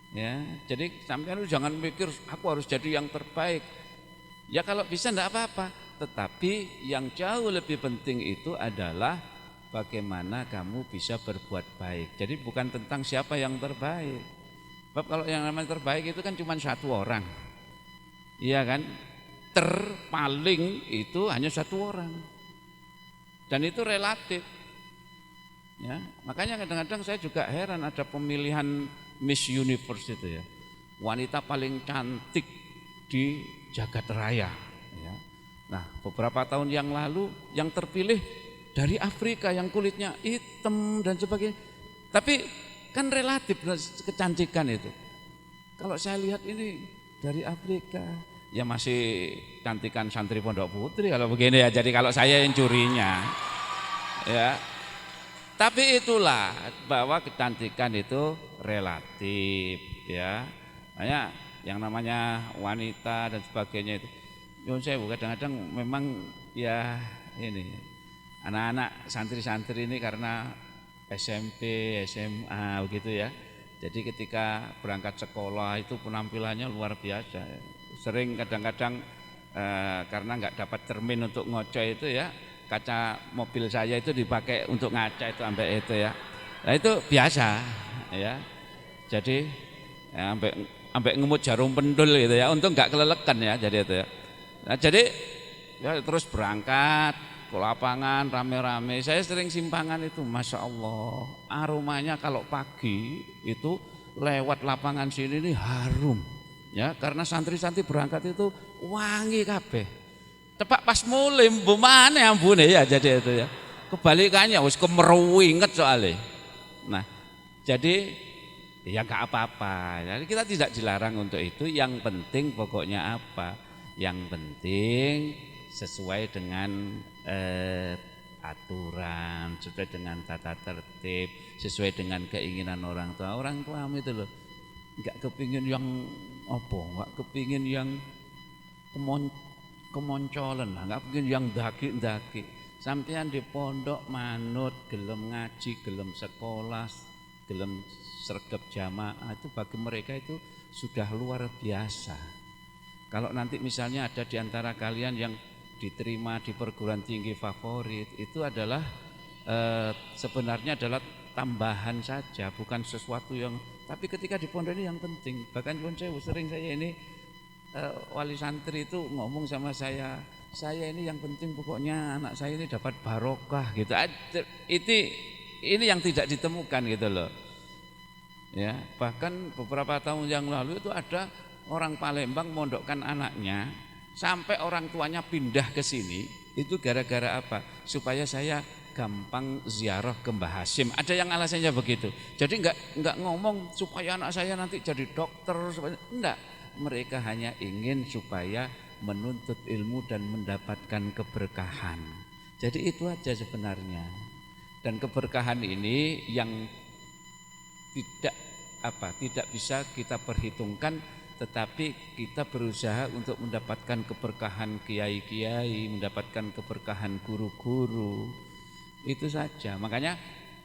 Ya, jadi sampean jangan mikir aku harus jadi yang terbaik. Ya kalau bisa enggak apa-apa, tetapi yang jauh lebih penting itu adalah bagaimana kamu bisa berbuat baik. Jadi bukan tentang siapa yang terbaik. Sebab kalau yang namanya terbaik itu kan cuma satu orang. Iya kan? Terpaling itu hanya satu orang. Dan itu relatif. Ya, makanya kadang-kadang saya juga heran ada pemilihan Miss Universe itu ya, wanita paling cantik di jagat raya ya. Nah beberapa tahun yang lalu yang terpilih dari Afrika yang kulitnya hitam dan sebagainya. Tapi kan relatif kecantikan itu. Kalau saya lihat ini dari Afrika ya masih cantikan santri Pondok Putri kalau begini ya. Jadi kalau saya yang curinya ya. Tapi itulah bahwa kecantikan itu relatif ya. Makanya yang namanya wanita dan sebagainya itu nyuwun sewu kadang-kadang memang ya ini anak-anak santri-santri ini karena SMP, SMA begitu ya. Jadi ketika berangkat sekolah itu penampilannya luar biasa. Sering kadang-kadang karena enggak dapat cermin untuk ngocoy itu ya, kaca mobil saya itu dipakai untuk ngaca itu sampai itu ya. Nah itu biasa ya. Jadi ya, sampai ngemut jarum pendul gitu ya. Untung enggak kelelekan ya jadi itu ya. Nah jadi ya terus berangkat ke lapangan rame-rame. Saya sering simpangan itu Masya Allah. Aromanya kalau pagi itu lewat lapangan sini ini harum. Ya karena santri-santri berangkat itu wangi kabeh. Tepak pas mulai mbumane ambune ya jadi itu ya. Kebalikannya wis kemeruwinget soalnya. Nah, jadi ya enggak apa-apa. Jadi kita tidak dilarang untuk itu, yang penting pokoknya apa? Yang penting sesuai dengan aturan, sesuai dengan tata tertib, sesuai dengan keinginan orang tua. Orang tua itu loh enggak kepingin yang apa? Enggak kepingin yang kemoncolan, enggak mungkin yang daki-daki. Sampean di pondok manut, gelem ngaji, gelem sekolah, gelem sergap jamaah itu bagi mereka itu sudah luar biasa. Kalau nanti misalnya ada di antara kalian yang diterima di perguruan tinggi favorit, itu adalah sebenarnya adalah tambahan saja, bukan sesuatu yang, tapi ketika di pondok ini yang penting. Bahkan sering saya ini wali santri itu ngomong sama saya ini yang penting pokoknya anak saya ini dapat barokah gitu. Ini yang tidak ditemukan gitu loh. Ya, bahkan beberapa tahun yang lalu itu ada orang Palembang mondokkan anaknya sampai orang tuanya pindah ke sini. Itu gara-gara apa? Supaya saya gampang ziarah ke Mbah Hasyim. Ada yang alasannya begitu. Jadi enggak ngomong supaya anak saya nanti jadi dokter, enggak. Mereka hanya ingin supaya menuntut ilmu dan mendapatkan keberkahan. Jadi itu aja sebenarnya. Dan keberkahan ini yang tidak bisa kita perhitungkan, tetapi kita berusaha untuk mendapatkan keberkahan kiai-kiai, mendapatkan keberkahan guru-guru. Itu saja. Makanya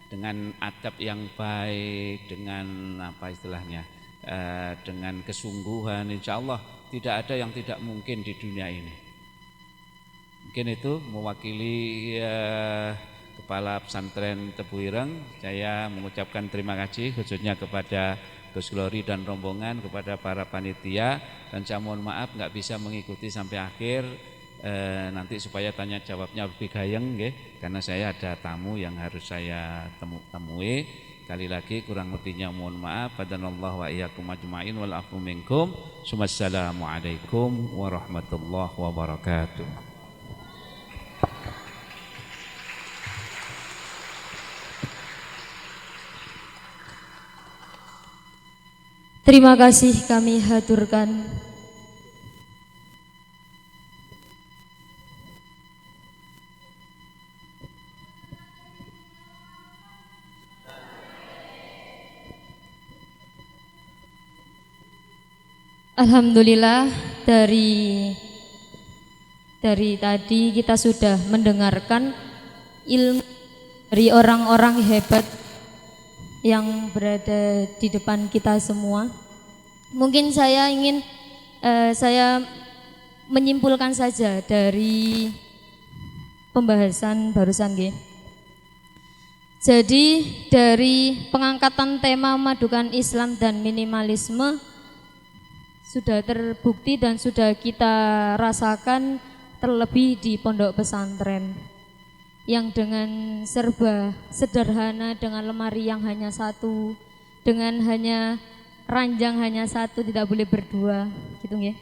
dengan adab yang baik, dengan dengan kesungguhan, insya Allah tidak ada yang tidak mungkin di dunia ini. Mungkin itu mewakili Kepala Pesantren Tebu Ireng, saya mengucapkan terima kasih khususnya kepada Gus Glory dan rombongan, kepada para panitia, dan saya mohon maaf nggak bisa mengikuti sampai akhir, nanti supaya tanya jawabnya lebih gayeng, karena saya ada tamu yang harus saya temui. Sekali lagi kurang lebihnya mohon maaf. Hadanallahu wa iyyakum ajmain wal afu minkum. Wassalamualaikum warahmatullahi wabarakatuh. Terima kasih kami haturkan. Alhamdulillah dari tadi kita sudah mendengarkan ilmu dari orang-orang hebat yang berada di depan kita semua. Mungkin saya ingin saya menyimpulkan saja dari pembahasan barusan nggih. Jadi dari pengangkatan tema memadukan Islam dan minimalisme sudah terbukti dan sudah kita rasakan terlebih di pondok pesantren yang dengan serba sederhana, dengan lemari yang hanya satu, dengan hanya ranjang hanya satu, tidak boleh berdua, gitu ya.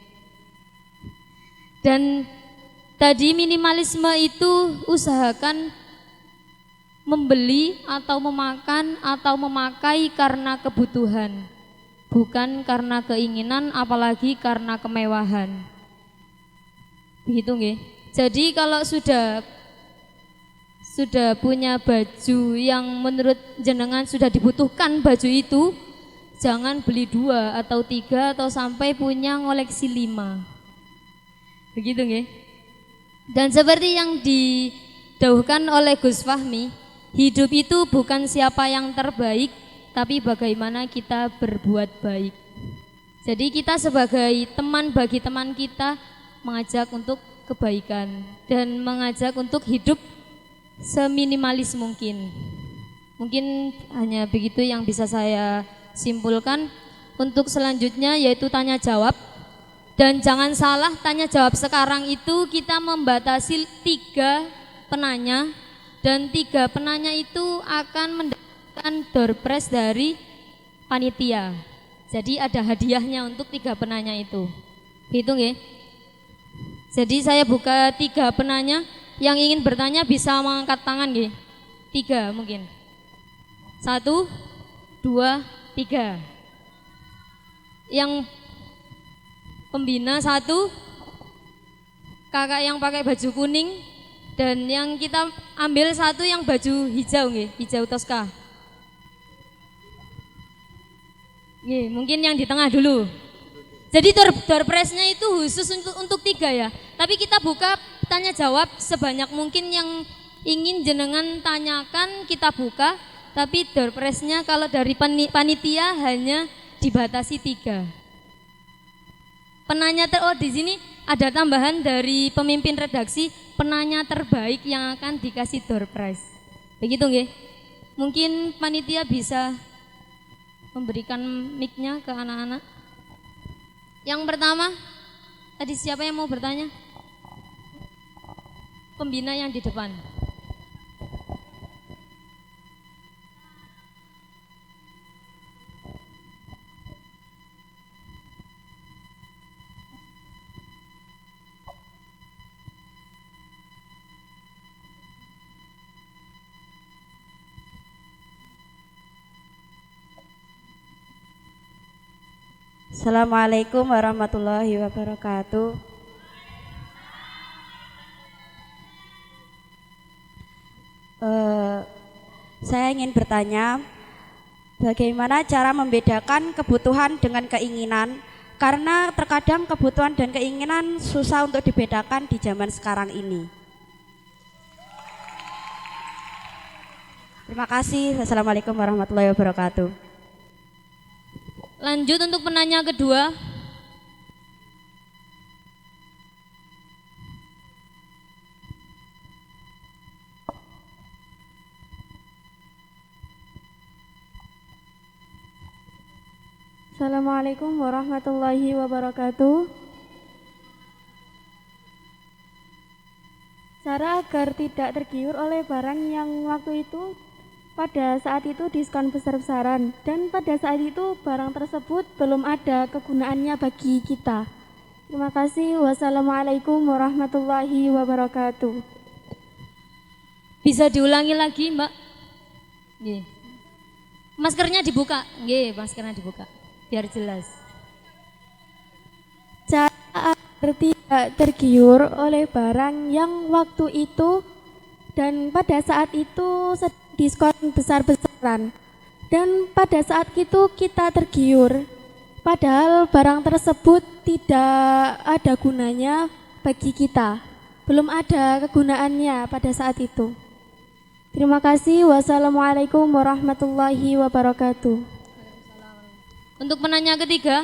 Dan tadi minimalisme itu usahakan membeli atau memakan atau memakai karena kebutuhan, bukan karena keinginan, apalagi karena kemewahan. Begitu nggih. Jadi kalau sudah punya baju yang menurut jenengan sudah dibutuhkan baju itu, jangan beli 2 atau 3 atau sampai punya ngoleksi 5. Begitu nggih. Dan seperti yang didauhkan oleh Gus Fahmi, hidup itu bukan siapa yang terbaik, tapi bagaimana kita berbuat baik. Jadi kita sebagai teman bagi teman kita mengajak untuk kebaikan dan mengajak untuk hidup seminimalis mungkin. Mungkin hanya begitu yang bisa saya simpulkan. Untuk selanjutnya yaitu tanya jawab. Dan jangan salah, tanya jawab sekarang itu kita membatasi 3 penanya, dan 3 penanya itu akan mendapatkan door prize dari panitia. Jadi ada hadiahnya untuk 3 penanya itu. Hitung ya. Jadi saya buka 3 penanya. Yang ingin bertanya bisa mengangkat tangan nggih. 3 mungkin. 1, 2, 3. Yang pembina 1, kakak yang pakai baju kuning, dan yang kita ambil 1 yang baju hijau nggih, hijau toska. Nggih, mungkin yang di tengah dulu. Jadi door prize-nya itu khusus untuk 3 ya. Tapi kita buka tanya jawab sebanyak mungkin yang ingin jenengan tanyakan, kita buka. Tapi door prize-nya kalau dari panitia hanya dibatasi 3. Penanya di sini ada tambahan dari pemimpin redaksi, penanya terbaik yang akan dikasih door prize. Begitu nggih. Mungkin panitia bisa memberikan mic-nya ke anak-anak. Yang pertama, tadi siapa yang mau bertanya? Pembina yang di depan. Assalamualaikum warahmatullahi wabarakatuh. Saya ingin bertanya, bagaimana cara membedakan kebutuhan dengan keinginan? Karena terkadang kebutuhan dan keinginan susah untuk dibedakan di zaman sekarang ini. Terima kasih. Assalamualaikum warahmatullahi wabarakatuh. Lanjut untuk penanya kedua. Assalamualaikum warahmatullahi wabarakatuh. Cara agar tidak tergiur oleh barang yang waktu itu pada saat itu diskon besar-besaran dan pada saat itu barang tersebut belum ada kegunaannya bagi kita. Terima kasih. Wassalamualaikum warahmatullahi wabarakatuh. Bisa diulangi lagi, Mbak? Nggih. Maskernya dibuka. Nggih, maskernya dibuka. Biar jelas. Cara agar tidak tergiur oleh barang yang waktu itu dan pada saat itu diskon besar-besaran dan pada saat itu kita tergiur padahal barang tersebut tidak ada gunanya bagi kita, belum ada kegunaannya pada saat itu. Terima kasih. Wassalamualaikum warahmatullahi wabarakatuh. Untuk penanya ketiga.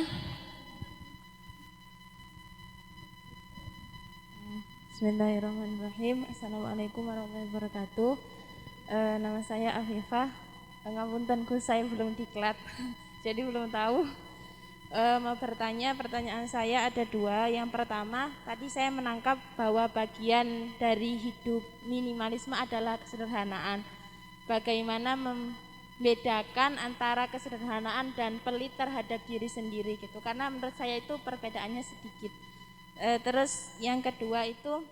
Bismillahirrahmanirrahim. Assalamualaikum warahmatullahi wabarakatuh. Nama saya Afifah. Ngapuntenku, saya belum diklat, jadi belum tahu. Mau bertanya, pertanyaan saya ada dua. Yang pertama, tadi saya menangkap bahwa bagian dari hidup minimalisme adalah kesederhanaan. Bagaimana membedakan antara kesederhanaan dan pelit terhadap diri sendiri gitu? Karena menurut saya itu perbedaannya sedikit. Terus yang kedua itu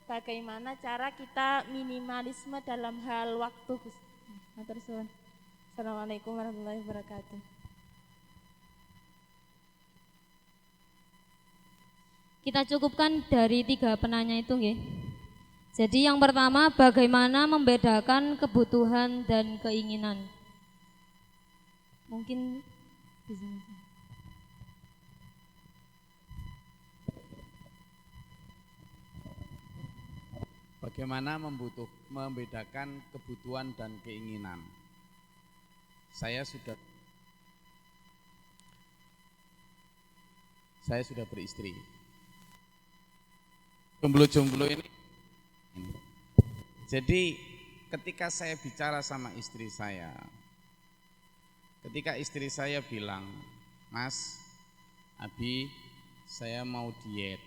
bagaimana cara kita minimalisme dalam hal waktu, Gus? Assalamualaikum warahmatullahi wabarakatuh. Kita cukupkan dari 3 penanya itu nggih. Jadi yang pertama, bagaimana membedakan kebutuhan dan keinginan? Mungkin bisa. Bagaimana membedakan kebutuhan dan keinginan? Saya sudah beristri. Jomblo-jomblo ini. Jadi ketika saya bicara sama istri saya, ketika istri saya bilang, "Mas, Abi, saya mau diet."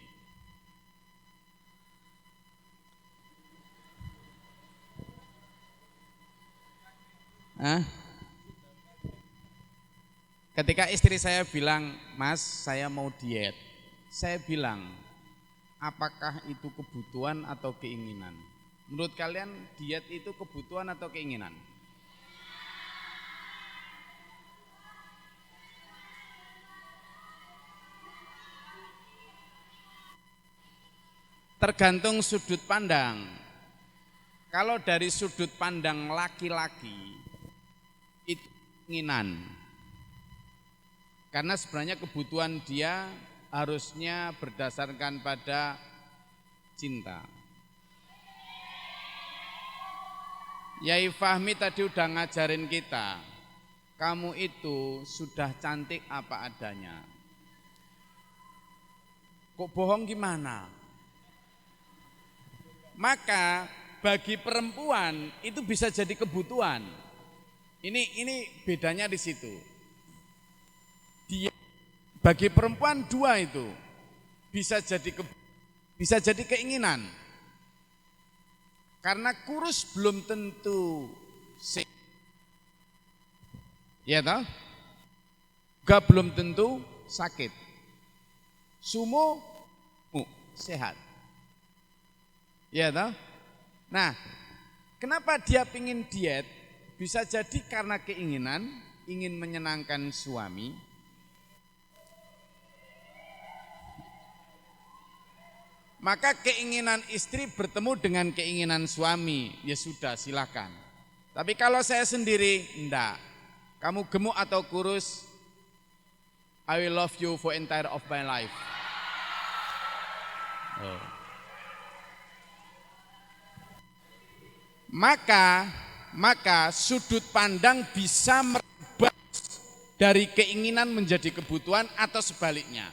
Ketika istri saya bilang, "Mas, saya mau diet," saya bilang, apakah itu kebutuhan atau keinginan? Menurut kalian diet itu kebutuhan atau keinginan? Tergantung sudut pandang. Kalau dari sudut pandang laki-laki, itu keinginan. Karena sebenarnya kebutuhan dia harusnya berdasarkan pada cinta. Yai Fahmi tadi udah ngajarin kita, kamu itu sudah cantik apa adanya. Kok bohong gimana? Maka bagi perempuan itu bisa jadi kebutuhan. Ini bedanya di situ. Dia bagi perempuan dua itu bisa jadi keinginan. Karena kurus belum tentu sehat. Ya toh? Juga belum tentu sakit. Sumo sehat. Ya toh? Nah, kenapa dia pingin diet? Bisa jadi karena keinginan, ingin menyenangkan suami. Maka keinginan istri bertemu dengan keinginan suami, ya sudah silakan. Tapi kalau saya sendiri, enggak. Kamu gemuk atau kurus, I will love you for entire of my life. Oh. Maka sudut pandang bisa merubah dari keinginan menjadi kebutuhan atau sebaliknya.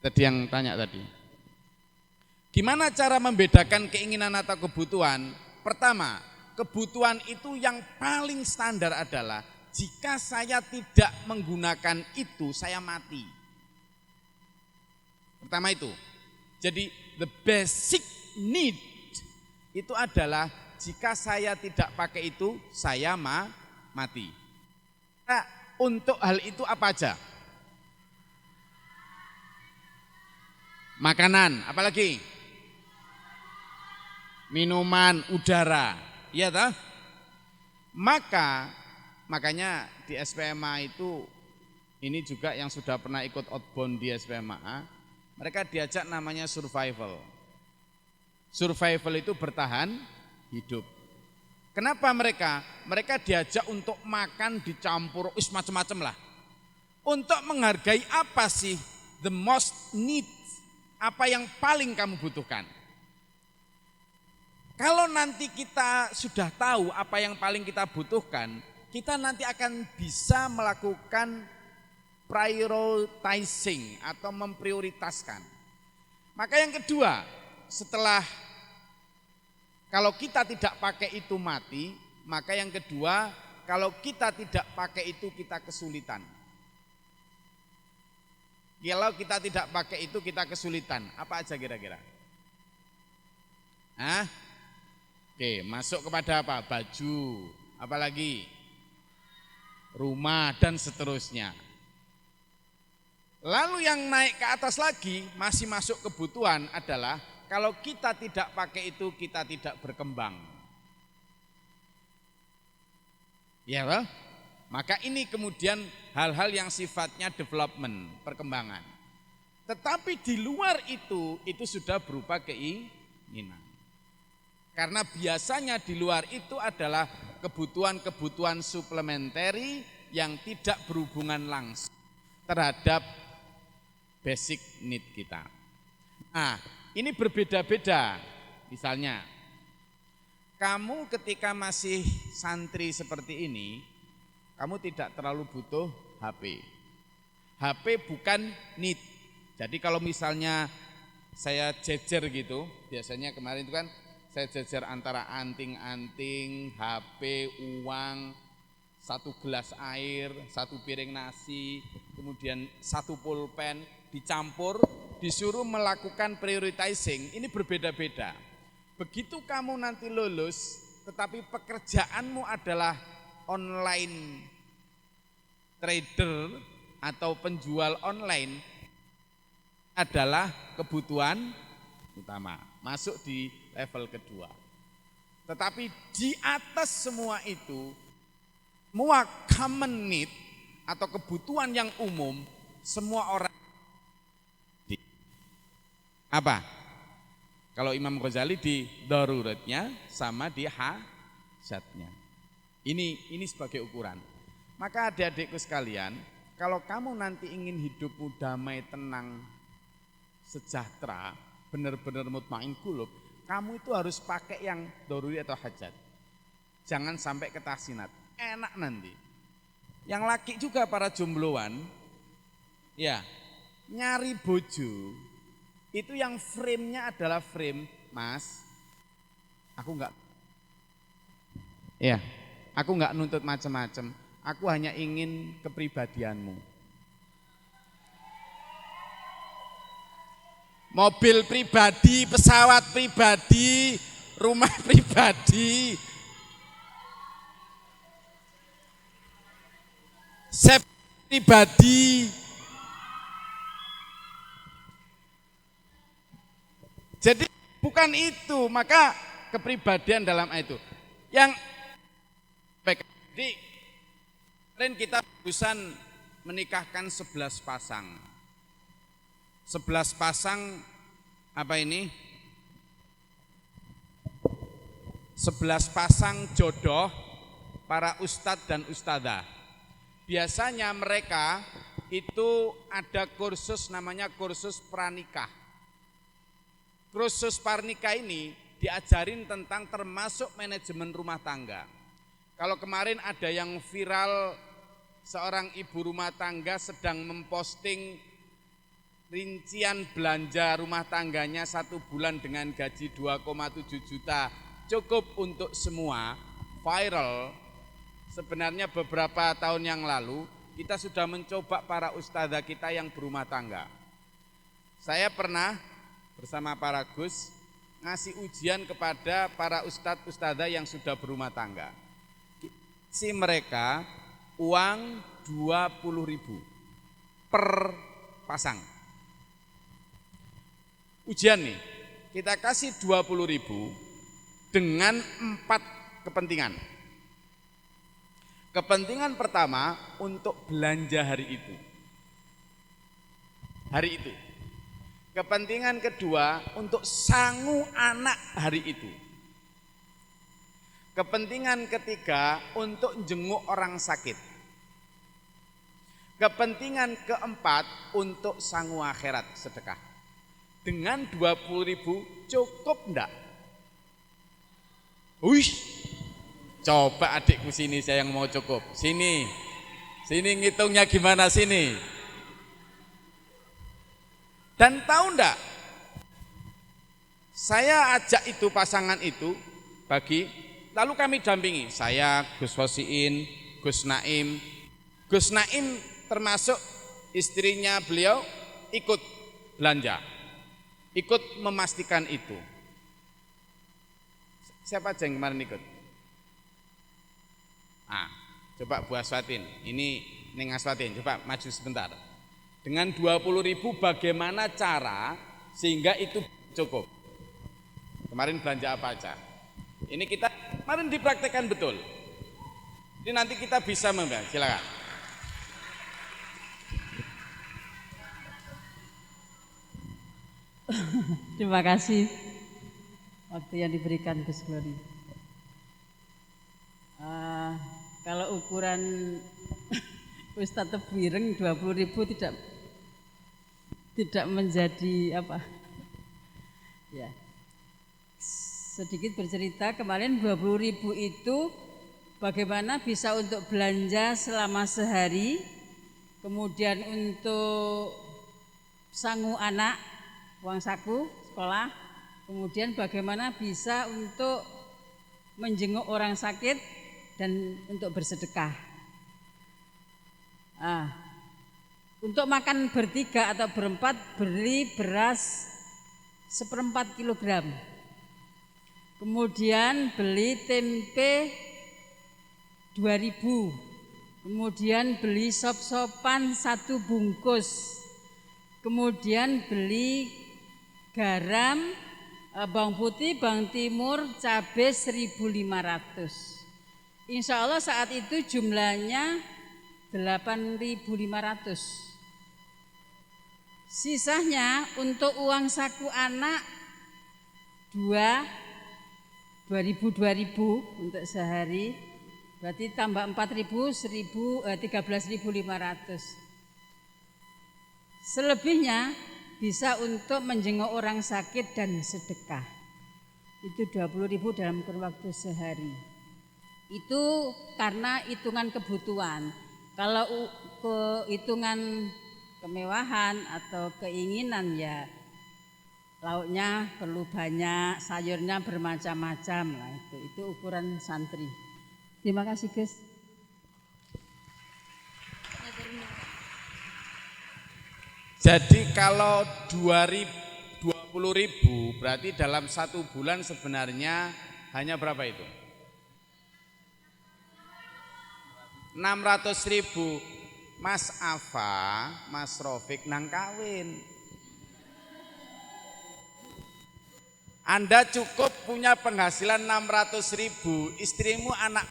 Tadi yang tanya tadi. Gimana cara membedakan keinginan atau kebutuhan? Pertama, kebutuhan itu yang paling standar adalah jika saya tidak menggunakan itu, saya mati. Pertama itu. Jadi the basic need itu adalah jika saya tidak pakai itu, saya mati. Nah, untuk hal itu apa aja? Makanan, apalagi? Minuman, udara, iya toh? Makanya di SPMA itu, ini juga yang sudah pernah ikut outbound di SPMA, mereka diajak namanya survival. Survival itu bertahan hidup. Kenapa mereka? Mereka diajak untuk makan dicampur, macam-macam lah. Untuk menghargai apa sih the most need, apa yang paling kamu butuhkan. Kalau nanti kita sudah tahu apa yang paling kita butuhkan, kita nanti akan bisa melakukan prioritizing atau memprioritaskan. Maka yang kedua, setelah kalau kita tidak pakai itu mati, maka yang kedua, kalau kita tidak pakai itu kita kesulitan. Kalau kita tidak pakai itu kita kesulitan. Apa aja kira-kira? Oke, masuk kepada apa? Baju, apalagi? Rumah dan seterusnya. Lalu yang naik ke atas lagi, masih masuk kebutuhan adalah kalau kita tidak pakai itu, kita tidak berkembang. Ya, well? Maka ini kemudian hal-hal yang sifatnya development, perkembangan. Tetapi di luar itu sudah berupa keinginan. Karena biasanya di luar itu adalah kebutuhan-kebutuhan suplementary yang tidak berhubungan langsung terhadap basic need kita. Nah, ini berbeda-beda. Misalnya, kamu ketika masih santri seperti ini, kamu tidak terlalu butuh HP. HP bukan need. Jadi kalau misalnya saya jejer gitu, biasanya kemarin itu kan saya jejer antara anting-anting, HP, uang, satu gelas air, satu piring nasi, kemudian satu pulpen, dicampur, disuruh melakukan prioritizing, ini berbeda-beda. Begitu kamu nanti lulus, tetapi pekerjaanmu adalah online trader atau penjual online, adalah kebutuhan utama, masuk di level kedua. Tetapi di atas semua itu, semua common need atau kebutuhan yang umum, semua orang apa? Kalau Imam Ghazali di daruratnya sama di hajatnya. Ini sebagai ukuran. Maka adik-adikku sekalian, kalau kamu nanti ingin hidupmu damai, tenang, sejahtera, benar-benar mutmain qulub, kamu itu harus pakai yang daruri atau hajat. Jangan sampai ketasinat, enak nanti. Yang laki juga para jombloan, ya nyari bojo, itu yang frame-nya adalah frame Mas, aku enggak, ya, aku enggak nuntut macam-macam. Aku hanya ingin kepribadianmu. Mobil pribadi, pesawat pribadi, rumah pribadi, sep pribadi. Jadi bukan itu, maka kepribadian dalam itu. Yang jadi kemarin kita barusan menikahkan 11 pasang. 11 pasang apa ini? 11 pasang jodoh para ustadz dan ustadzah. Biasanya mereka itu ada kursus namanya kursus pranikah. Kursus pranikah ini diajarin tentang termasuk manajemen rumah tangga. Kalau kemarin ada yang viral seorang ibu rumah tangga sedang memposting rincian belanja rumah tangganya 1 bulan dengan gaji 2,7 juta cukup untuk semua, viral. Sebenarnya beberapa tahun yang lalu kita sudah mencoba para ustadzah kita yang berumah tangga. Saya pernah bersama para Gus ngasih ujian kepada para ustadz ustadzah yang sudah berumah tangga. Si mereka uang 20.000 per pasang. Ujian nih, kita kasih 20.000 dengan 4 kepentingan. Kepentingan pertama untuk belanja hari itu. Hari itu. Kepentingan kedua untuk sangu anak hari itu. Kepentingan ketiga untuk jenguk orang sakit. Kepentingan keempat untuk sangu akhirat sedekah. Dengan 20.000 cukup enggak? Wish, coba adikku sini saya yang mau cukup. Sini ngitungnya gimana sini? Dan tahu enggak? Saya ajak itu pasangan itu bagi, lalu kami dampingi. Saya, Gus Hosiin, Gus Naim. Gus Naim termasuk istrinya beliau ikut belanja. Ikut memastikan itu. Siapa aja yang kemarin ikut? Coba Bu Aswatin, ini Neng Aswatin, coba maju sebentar. Dengan 20.000 bagaimana cara sehingga itu cukup? Kemarin belanja apa aja? Ini kita kemarin dipraktekkan betul. Ini nanti kita bisa membahas, silakan. Terima kasih waktu yang diberikan Gus Glori. Kalau ukuran Ustadz Tebireng 20.000 tidak menjadi apa? Ya. Sedikit bercerita, kemarin 20.000 itu bagaimana bisa untuk belanja selama sehari, kemudian untuk sangu anak, uang saku sekolah, kemudian bagaimana bisa untuk menjenguk orang sakit dan untuk bersedekah. Untuk makan bertiga atau berempat beli beras 1/4 kilogram, kemudian beli tempe 2.000, kemudian beli sop-sopan 1 bungkus, kemudian beli garam, bawang putih, bawang timur, cabai 1.500. Insya Allah saat itu jumlahnya 8.500. Sisanya untuk uang saku anak 2.000 untuk sehari, berarti tambah 4.000, 13.500. Selebihnya bisa untuk menjenguk orang sakit dan sedekah. Itu 20.000 dalam kurun waktu sehari. Itu karena hitungan kebutuhan. Kalau hitungan kemewahan atau keinginan ya lauknya perlu banyak, sayurnya bermacam-macam lah itu ukuran santri. Terima kasih Gus. Jadi kalau 20.000 berarti dalam 1 bulan sebenarnya hanya berapa itu? 600.000. Mas Afa, Mas Rofik nang kawin. Anda cukup punya penghasilan 600.000, istrimu anak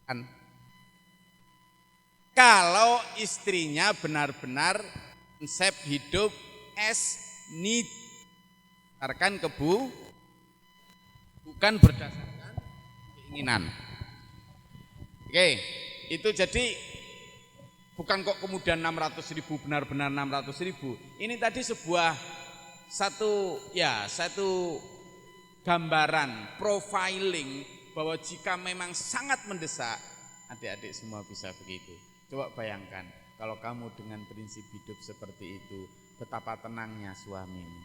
kan? Kalau istrinya benar-benar konsep hidup as need, berdasarkan bukan berdasarkan keinginan. Oke, itu jadi bukan kok kemudian 600.000 benar-benar 600.000. Ini tadi satu gambaran profiling bahwa jika memang sangat mendesak, adik-adik semua bisa begitu. Coba bayangkan kalau kamu dengan prinsip hidup seperti itu, betapa tenangnya suamimu.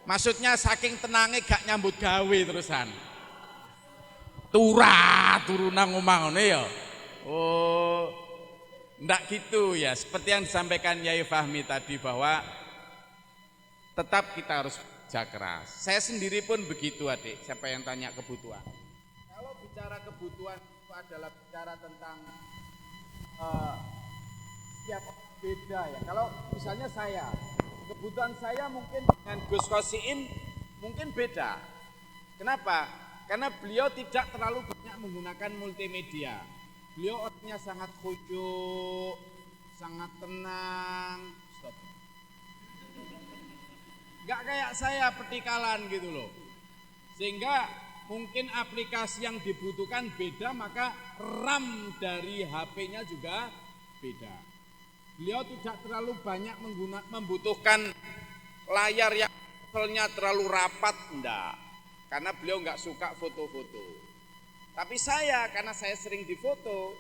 Maksudnya saking tenangnya gak nyambut gawe terusan. Turun nang omah ngene ya. Oh, ndak gitu ya. Seperti yang disampaikan Yai Fahmi tadi bahwa tetap kita harus kerja keras. Saya sendiri pun begitu adik. Siapa yang tanya kebutuhan? Kalau bicara kebutuhan itu adalah bicara tentang setiap beda ya. Kalau misalnya kebutuhan saya mungkin dengan Gus Kosiin mungkin beda. Kenapa? Karena beliau tidak terlalu banyak menggunakan multimedia. Beliau orangnya sangat khusyuk, sangat tenang. Stop. Gak kayak saya petikalan gitu loh. Sehingga mungkin aplikasi yang dibutuhkan beda, maka RAM dari HP-nya juga beda. Beliau tidak terlalu banyak membutuhkan layar yang levelnya terlalu rapat, enggak. Karena beliau enggak suka foto-foto. Tapi saya, karena saya sering difoto,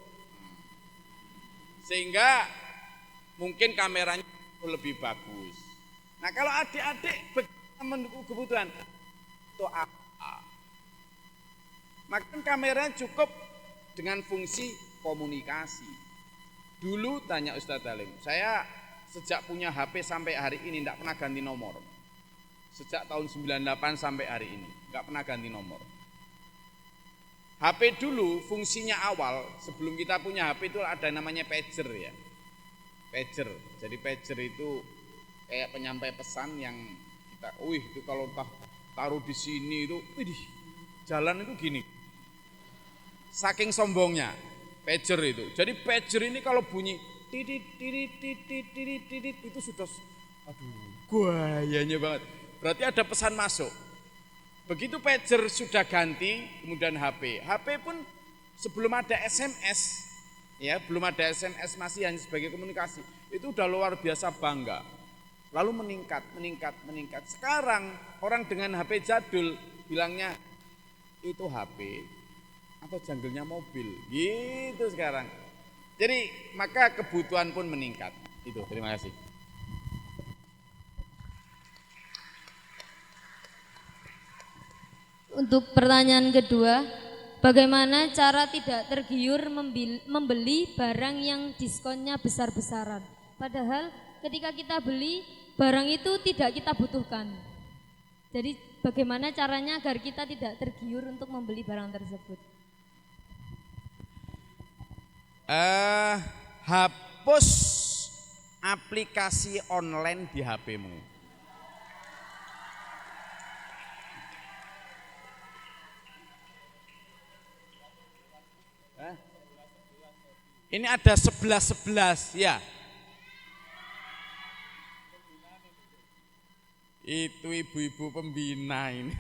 sehingga mungkin kameranya lebih bagus. Nah kalau adik-adik mendukung kebutuhan, itu apa? Maka kameranya cukup dengan fungsi komunikasi. Dulu tanya Ustadz Halim, saya sejak punya HP sampai hari ini tidak pernah ganti nomor. Sejak tahun 98 sampai hari ini tidak pernah ganti nomor. HP dulu fungsinya awal sebelum kita punya HP itu ada namanya pager ya. Pager. Jadi pager itu kayak penyampai pesan yang kita, itu kalau taruh di sini itu, jalan itu gini. Saking sombongnya pager itu. Jadi pager ini kalau bunyi titit itu sudah gayanya banget. Berarti ada pesan masuk. Begitu pager sudah ganti, kemudian HP. HP pun sebelum ada SMS, ya belum ada SMS, masih hanya sebagai komunikasi. Itu udah luar biasa bangga. Lalu meningkat. Sekarang orang dengan HP jadul bilangnya itu HP atau janggelnya mobil, gitu sekarang. Jadi maka kebutuhan pun meningkat. Itu, terima kasih. Untuk pertanyaan kedua, bagaimana cara tidak tergiur membeli barang yang diskonnya besar-besaran? Padahal ketika kita beli, barang itu tidak kita butuhkan. Jadi bagaimana caranya agar kita tidak tergiur untuk membeli barang tersebut? Hapus aplikasi online di HP-mu. Ini ada 11 ya. Itu ibu-ibu pembina ini.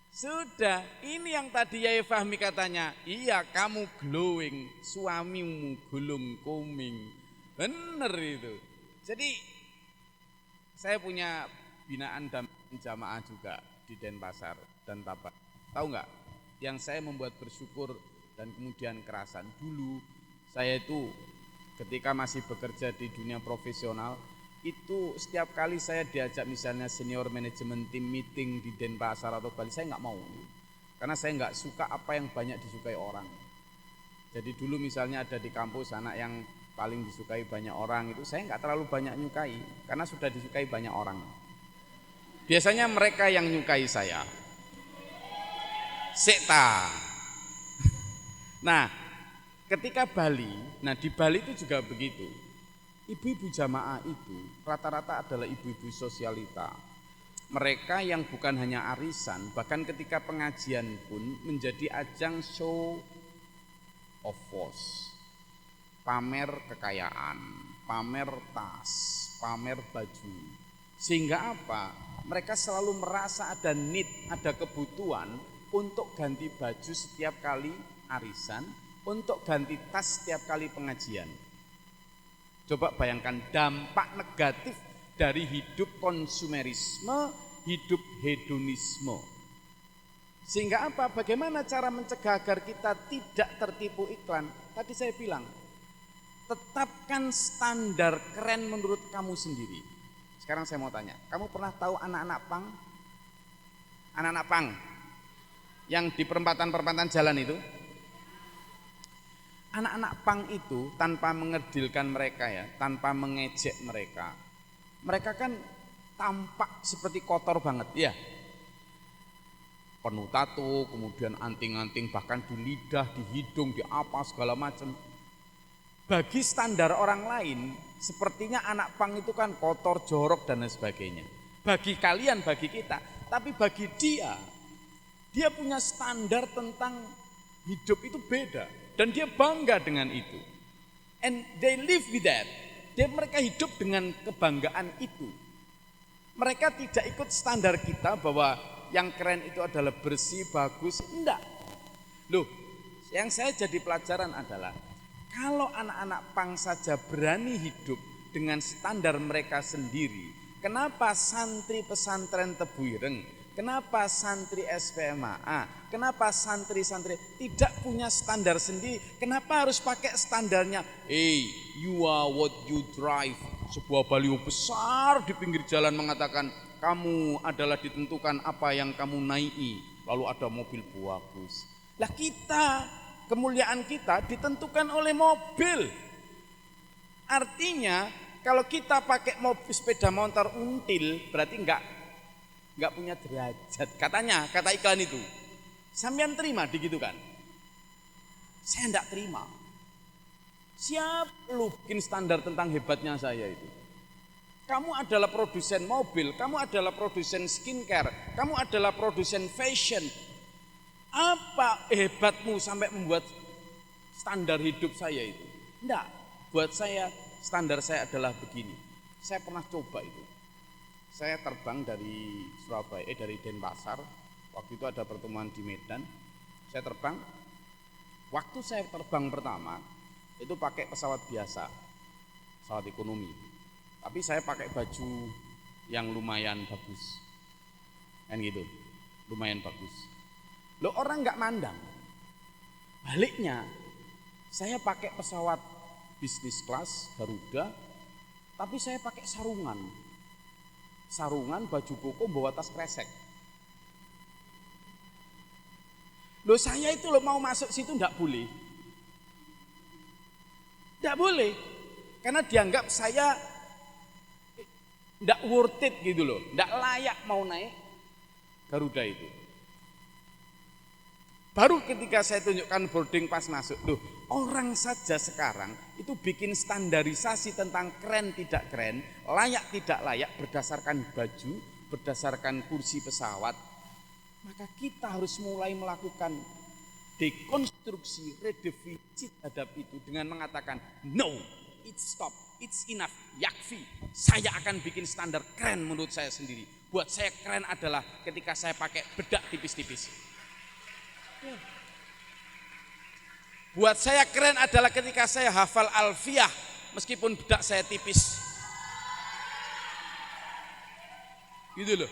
Sudah, ini yang tadi Yai Fahmi katanya, iya kamu glowing, suamimu gulung kuming. Bener itu. Jadi saya punya binaan dan jamaah juga di Denpasar dan Tapak. Tahu nggak? Yang saya membuat bersyukur dan kemudian kerasan dulu, saya itu ketika masih bekerja di dunia profesional, itu setiap kali saya diajak misalnya senior manajemen tim meeting di Denpasar atau Bali, saya nggak mau, karena saya nggak suka apa yang banyak disukai orang. Jadi dulu misalnya ada di kampus anak yang paling disukai banyak orang, itu saya nggak terlalu banyak nyukai, karena sudah disukai banyak orang. Biasanya mereka yang nyukai saya. Sekta. Nah, ketika Bali, nah di Bali itu juga begitu. Ibu-ibu jamaah itu rata-rata adalah ibu-ibu sosialita. Mereka yang bukan hanya arisan, bahkan ketika pengajian pun menjadi ajang show of force. Pamer kekayaan, pamer tas, pamer baju. Sehingga apa? Mereka selalu merasa ada need, ada kebutuhan untuk ganti baju setiap kali arisan, untuk ganti tas setiap kali pengajian. Coba bayangkan dampak negatif dari hidup konsumerisme, hidup hedonisme. Sehingga apa? Bagaimana cara mencegah agar kita tidak tertipu iklan? Tadi saya bilang, tetapkan standar keren menurut kamu sendiri. Sekarang saya mau tanya, kamu pernah tahu anak-anak pang? Anak-anak pang yang di perempatan-perempatan jalan itu? Anak-anak pang itu tanpa mengerdilkan mereka ya, tanpa mengejek mereka. Mereka kan tampak seperti kotor banget ya. Penuh tato, kemudian anting-anting bahkan di lidah, di hidung, di apa segala macam. Bagi standar orang lain, sepertinya anak pang itu kan kotor, jorok dan lain sebagainya. Bagi kalian, bagi kita, tapi bagi dia punya standar tentang hidup itu beda. Dan dia bangga dengan itu. And they live with that. Mereka hidup dengan kebanggaan itu. Mereka tidak ikut standar kita bahwa yang keren itu adalah bersih, bagus. Enggak. Loh, yang saya jadi pelajaran adalah kalau anak-anak pang saja berani hidup dengan standar mereka sendiri, kenapa santri pesantren Tebu Ireng, kenapa santri SPMA, kenapa santri-santri tidak punya standar sendiri? Kenapa harus pakai standarnya? You are what you drive. Sebuah baliho besar di pinggir jalan mengatakan, kamu adalah ditentukan apa yang kamu naiki. Lalu ada mobil bagus. Lah kita, kemuliaan kita ditentukan oleh mobil. Artinya, kalau kita pakai mobil sepeda motor until, berarti enggak punya derajat. Katanya, kata iklan itu. Sampean terima digitukan? Saya enggak terima. Siapa lu bikin standar tentang hebatnya saya itu? Kamu adalah produsen mobil, kamu adalah produsen skincare, kamu adalah produsen fashion. Apa hebatmu sampai membuat standar hidup saya itu? Enggak, buat saya standar saya adalah begini. Saya pernah coba itu. Saya terbang dari Surabaya, dari Denpasar. Waktu itu ada pertemuan di Medan. Saya terbang. Waktu saya terbang pertama itu pakai pesawat biasa, pesawat ekonomi. Tapi saya pakai baju yang lumayan bagus, kan gitu, lumayan bagus. Loh, orang nggak mandang. Baliknya, saya pakai pesawat bisnis kelas Garuda, tapi saya pakai sarungan, baju koko, bawa tas kresek. Loh, saya itu loh mau masuk situ enggak boleh. Enggak boleh. Karena dianggap saya enggak worth it gitu loh, enggak layak mau naik Garuda itu. Baru ketika saya tunjukkan boarding pass masuk, loh, orang saja sekarang itu bikin standarisasi tentang keren tidak keren, layak tidak layak berdasarkan baju, berdasarkan kursi pesawat. Maka kita harus mulai melakukan dekonstruksi, redefinisi terhadap itu dengan mengatakan no, it's stop, it's enough, yakfi. Saya akan bikin standar keren menurut saya sendiri. Buat saya keren adalah ketika saya pakai bedak tipis-tipis. Buat saya keren adalah ketika saya hafal alfiyah meskipun bedak saya tipis. Gitu loh.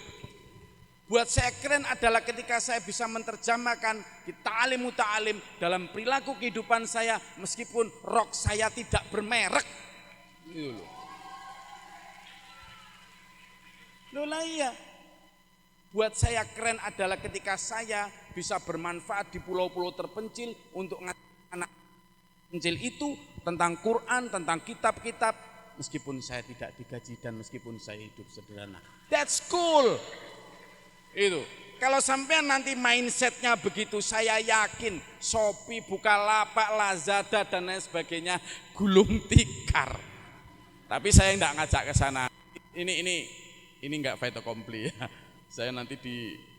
Buat saya keren adalah ketika saya bisa menerjemahkan di ta'alim muta'alim dalam perilaku kehidupan saya meskipun rok saya tidak bermerek. Gitu loh. Loh lah iya. Buat saya keren adalah ketika saya bisa bermanfaat di pulau-pulau terpencil untuk anak pencil itu tentang Quran, tentang kitab-kitab meskipun saya tidak digaji dan meskipun saya hidup sederhana. That's cool. Itu. Kalau sampai nanti mindsetnya begitu, saya yakin Shopee, Bukalapak, Lazada dan lain sebagainya gulung tikar. Tapi saya enggak ngajak ke sana. Ini enggak fait accompli ya. Saya nanti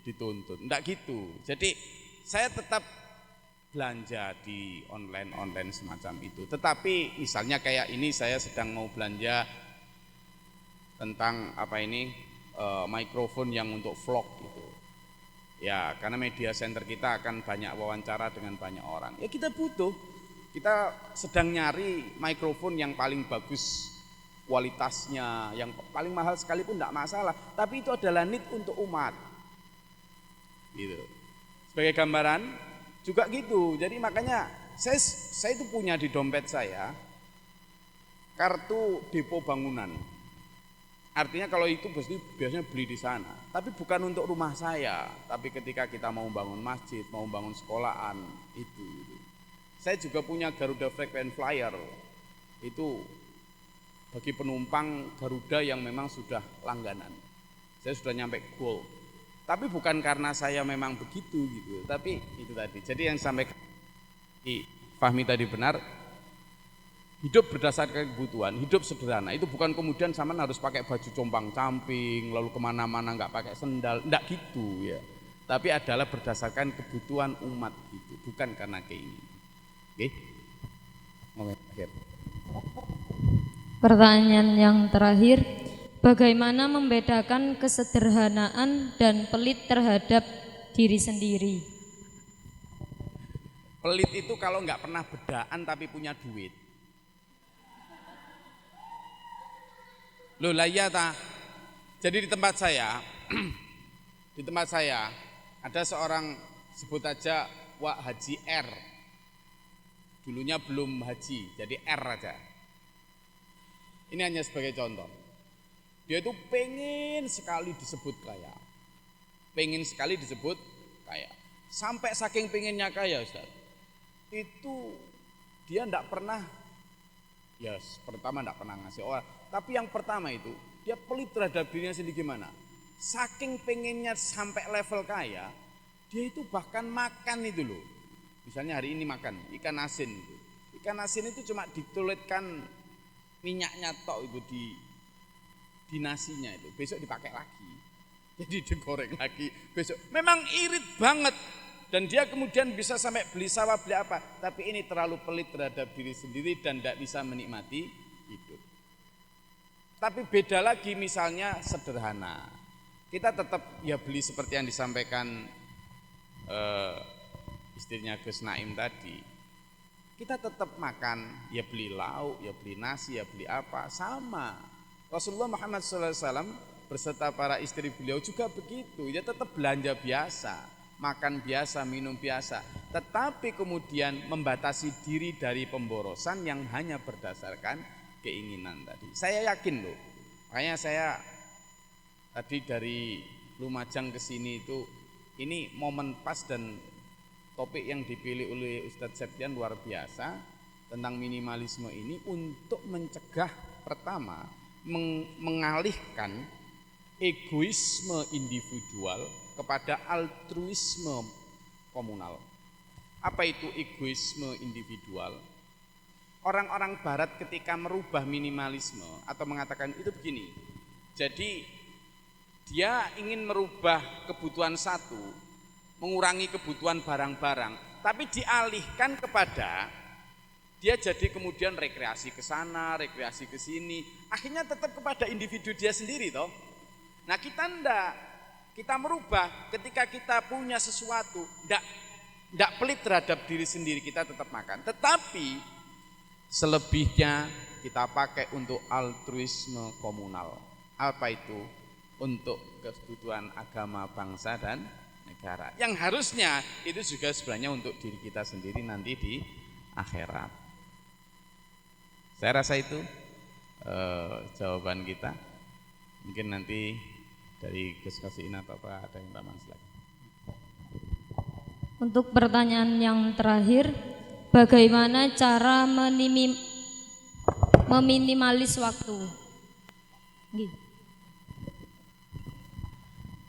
dituntut. Enggak gitu. Jadi saya tetap belanja di online semacam itu. Tetapi misalnya kayak ini saya sedang mau belanja tentang mikrofon yang untuk vlog gitu. Ya, karena media center kita akan banyak wawancara dengan banyak orang. Ya kita butuh. Kita sedang nyari mikrofon yang paling bagus kualitasnya, yang paling mahal sekalipun enggak masalah, tapi itu adalah need untuk umat. Gitu. Sebagai gambaran juga gitu. Jadi makanya saya itu punya di dompet saya kartu depo bangunan. Artinya kalau itu biasanya beli di sana, tapi bukan untuk rumah saya, tapi ketika kita mau bangun masjid, mau bangun sekolahan, itu. Saya juga punya Garuda Frequent Flyer, itu bagi penumpang Garuda yang memang sudah langganan. Saya sudah nyampe goal, tapi bukan karena saya memang begitu gitu, tapi itu tadi. Jadi yang sampai Fahmi tadi benar. Hidup berdasarkan kebutuhan, hidup sederhana. Itu bukan kemudian sama harus pakai baju compang-camping, lalu kemana-mana nggak pakai sendal, enggak gitu ya. Tapi adalah berdasarkan kebutuhan umat itu, bukan karena keinginan. Oke? Oke. Pertanyaan yang terakhir, bagaimana membedakan kesederhanaan dan pelit terhadap diri sendiri? Pelit itu kalau nggak pernah bedaan tapi punya duit. Loh lah iya ta. Jadi di tempat saya ada seorang, sebut aja Wak Haji R. Dulunya belum haji, jadi R aja. Ini hanya sebagai contoh. Dia itu pengen sekali disebut kaya. Sampai saking pengennya kaya, Ustaz. Itu dia enggak pernah, pertama enggak pernah ngasih orang. Tapi yang pertama itu, dia pelit terhadap dirinya sendiri gimana? Saking pengennya sampai level kaya, dia itu bahkan makan itu loh. Misalnya hari ini makan ikan asin itu. Ikan asin itu cuma ditulitkan minyaknya tok itu di nasinya itu. Besok dipakai lagi. Jadi digoreng lagi besok. Memang irit banget. Dan dia kemudian bisa sampai beli sawah, beli apa. Tapi ini terlalu pelit terhadap diri sendiri dan tidak bisa menikmati hidup. Tapi beda lagi misalnya sederhana. Kita tetap beli seperti yang disampaikan istrinya Gus Naim tadi. Kita tetap makan, beli lauk, beli nasi, beli apa, sama. Rasulullah Muhammad SAW beserta para istri beliau juga begitu. Ya tetap belanja biasa, makan biasa, minum biasa. Tetapi kemudian membatasi diri dari pemborosan yang hanya berdasarkan keinginan tadi. Saya yakin loh, makanya saya tadi dari Lumajang ke sini itu, ini momen pas dan topik yang dipilih oleh Ustadz Septian luar biasa tentang minimalisme ini untuk mencegah pertama mengalihkan egoisme individual kepada altruisme komunal. Apa itu egoisme individual? Orang-orang barat ketika merubah minimalisme atau mengatakan itu begini. Jadi dia ingin merubah kebutuhan satu, mengurangi kebutuhan barang-barang, tapi dialihkan kepada dia jadi kemudian rekreasi ke sana, rekreasi ke sini, akhirnya tetap kepada individu dia sendiri toh. Nah kita enggak, kita merubah ketika kita punya sesuatu, enggak pelit terhadap diri sendiri, kita tetap makan. Tetapi selebihnya kita pakai untuk altruisme komunal. Apa itu? untuk kebutuhan agama, bangsa dan negara. Yang harusnya itu juga sebenarnya untuk diri kita sendiri nanti di akhirat. Saya rasa itu jawaban kita. Mungkin nanti dari Gus Kasihin atau apa ada yang tambahan lagi. Untuk pertanyaan yang terakhir, bagaimana cara meminimalis waktu?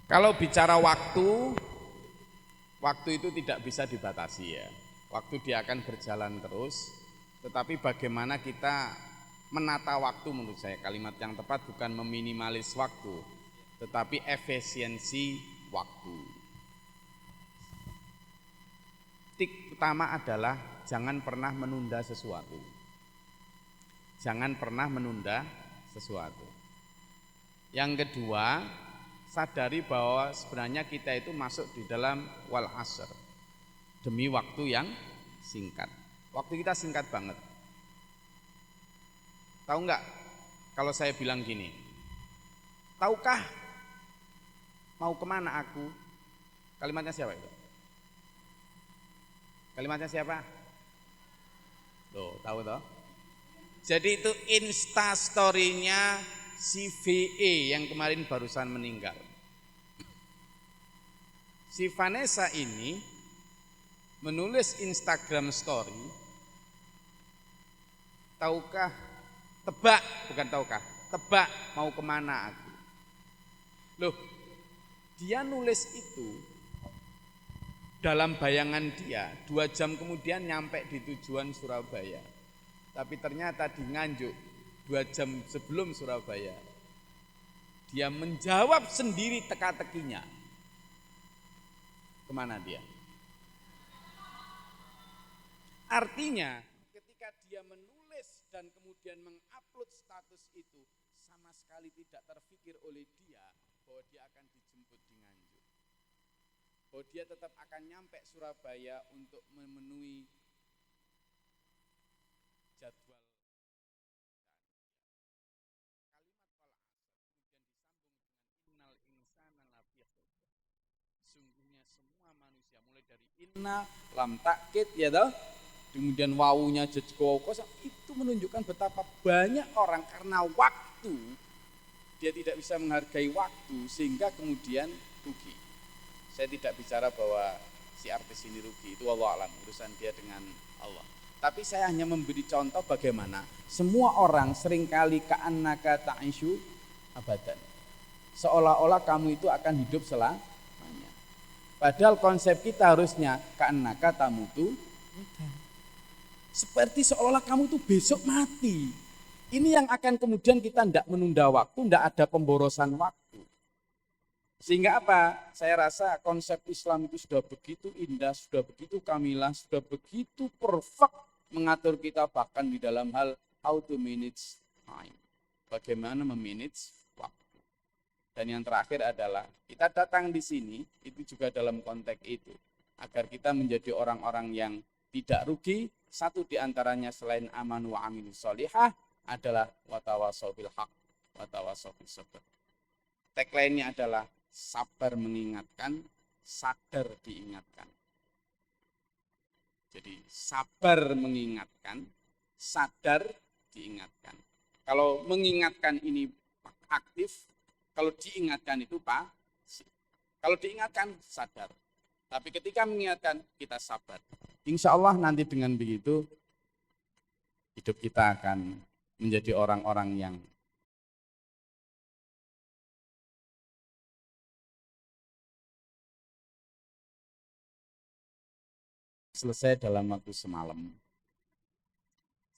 Kalau bicara waktu itu tidak bisa dibatasi ya. Waktu dia akan berjalan terus, tetapi bagaimana kita menata waktu, menurut saya kalimat yang tepat bukan meminimalis waktu, tetapi efisiensi waktu. Titik utama adalah jangan pernah menunda sesuatu. Jangan pernah menunda sesuatu. Yang kedua, sadari bahwa sebenarnya kita itu masuk di dalam wal asr, demi waktu yang singkat. Waktu kita singkat banget. Tahu nggak kalau saya bilang gini, tahukah mau kemana aku? Kalimatnya siapa itu? Kalimatnya siapa? Loh, tahu toh? Jadi itu instastory-nya si VE yang kemarin barusan meninggal. Si Vanessa ini menulis Instagram story, tahukah, tebak, bukan tahukah, tebak mau kemana aku. Loh, dia nulis itu dalam bayangan dia 2 jam kemudian nyampe di tujuan Surabaya. Tapi ternyata di Nganjuk 2 jam sebelum Surabaya, dia menjawab sendiri teka-tekinya. Kemana dia? Artinya ketika dia menulis dan kemudian mengupload status itu, sama sekali tidak terfikir oleh dia bahwa dia akan dijemput di Nganjuk, bahwa dia tetap akan nyampe Surabaya untuk memenuhi jadwal. Sungguhnya semua manusia mulai dari inna lam takkit ya toh, kemudian wawunya jejko kosong, itu menunjukkan betapa banyak orang karena waktu dia tidak bisa menghargai waktu sehingga kemudian rugi. Saya tidak bicara bahwa si artis ini rugi, itu wallahu alam, urusan dia dengan Allah. Tapi saya hanya memberi contoh bagaimana semua orang seringkali ka'annaka ta'ishu abadan, seolah-olah kamu itu akan hidup selamanya. Padahal konsep kita harusnya ka'annaka tamutu, seperti seolah-olah kamu itu besok mati. Ini yang akan kemudian kita tidak menunda waktu, tidak ada pemborosan waktu. Sehingga apa? Saya rasa konsep Islam itu sudah begitu indah, sudah begitu kamilah, sudah begitu perfect mengatur kita bahkan di dalam hal how to manage time. Bagaimana memanage waktu. Dan yang terakhir adalah kita datang di sini itu juga dalam konteks itu, agar kita menjadi orang-orang yang tidak rugi. Satu di antaranya selain aman wa amilus sholihah adalah watawasau bil haq watawasau bis sabr. Tagline-nya adalah sabar mengingatkan, sadar diingatkan. Jadi sabar mengingatkan, sadar diingatkan. Kalau mengingatkan ini aktif, kalau diingatkan itu pasif. Kalau diingatkan sadar. Tapi ketika mengingatkan kita sabar. Insya Allah nanti dengan begitu hidup kita akan menjadi orang-orang yang selesai dalam waktu semalam.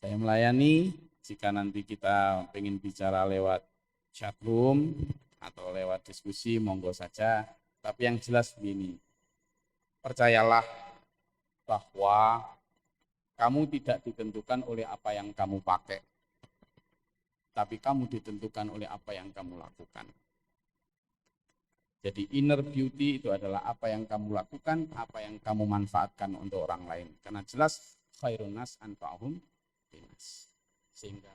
Saya melayani, jika nanti kita ingin bicara lewat chatroom atau lewat diskusi, monggo saja. Tapi yang jelas begini, percayalah bahwa kamu tidak ditentukan oleh apa yang kamu pakai, tapi kamu ditentukan oleh apa yang kamu lakukan. Jadi inner beauty itu adalah apa yang kamu lakukan, apa yang kamu manfaatkan untuk orang lain. Karena jelas khairun nas anfa'uhum linnas. Sehingga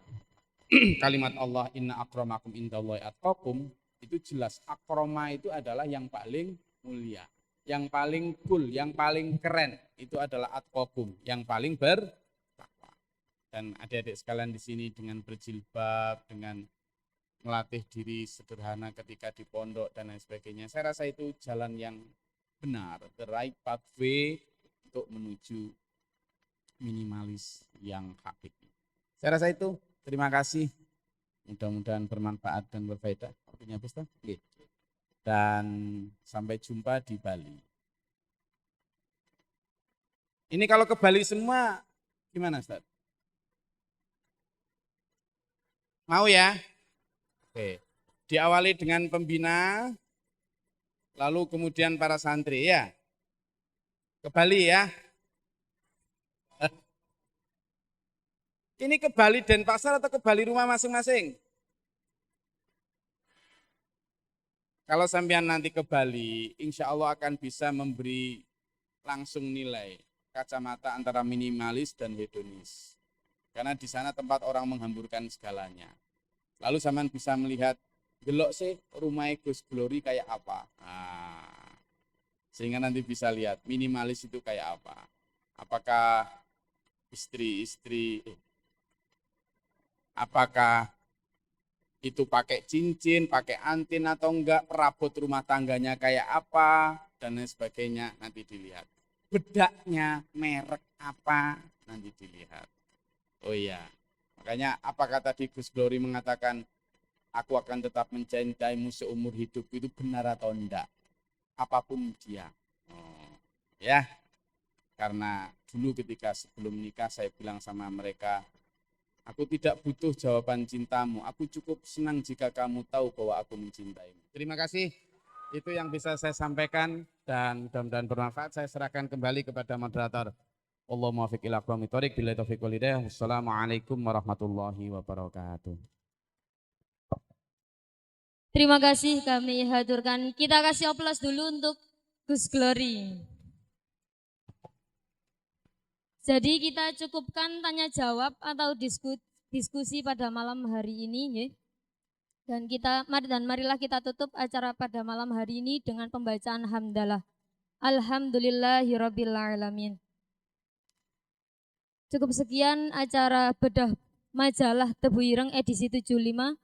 kalimat Allah inna akramakum indallahi atqakum Itu jelas, akroma itu adalah yang paling mulia, yang paling cool, yang paling keren. Itu adalah atqakum, yang paling bertakwa. Dan adik-adik sekalian di sini dengan berjilbab, dengan melatih diri sederhana ketika di pondok dan lain sebagainya. Saya rasa itu jalan yang benar, the right pathway untuk menuju minimalis yang hakiki. Saya rasa itu. Terima kasih. Mudah-mudahan bermanfaat dan berfaedah. Waktunya habis, Ustaz? Oke. Dan sampai jumpa di Bali. Ini kalau ke Bali semua gimana, Ustaz? Mau ya? Oke. Diawali dengan pembina, lalu kemudian para santri ya. Ke Bali ya. Ini ke Bali Denpasar atau ke Bali rumah masing-masing? Kalau sampean nanti ke Bali, insya Allah akan bisa memberi langsung nilai kacamata antara minimalis dan hedonis. Karena di sana tempat orang menghamburkan segalanya. Lalu sampean bisa melihat, delok sih rumah Gus Glory kayak apa. Nah, sehingga nanti bisa lihat minimalis itu kayak apa. Apakah apakah itu pakai cincin, pakai antin atau enggak, perabot rumah tangganya kayak apa, dan lain sebagainya, nanti dilihat. Bedaknya merek apa, nanti dilihat. Oh iya, makanya apakah tadi Gus Glory mengatakan, aku akan tetap mencintaimu seumur hidup, itu benar atau enggak? Apapun dia. Ya, karena dulu ketika sebelum nikah saya bilang sama mereka, aku tidak butuh jawaban cintamu, aku cukup senang jika kamu tahu bahwa aku mencintaimu. Terima kasih, itu yang bisa saya sampaikan dan mudah-mudahan bermanfaat. Saya serahkan kembali kepada moderator. Allahumma muwaffiq ila aqwamit thoriq, billahi taufiq wal hidayah. Wassalamualaikum warahmatullahi wabarakatuh. Terima kasih kami haturkan. Kita kasih aplaus dulu untuk Gus Glory. Jadi kita cukupkan tanya jawab atau diskusi pada malam hari ini, ya. Dan marilah kita tutup acara pada malam hari ini dengan pembacaan hamdalah. Alhamdulillahirabbil alamin. Cukup sekian acara bedah majalah Tebu Ireng edisi 75.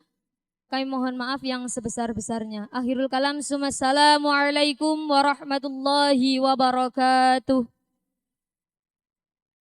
Kami mohon maaf yang sebesar-besarnya. Akhirul kalam, assalamualaikum warahmatullahi wabarakatuh.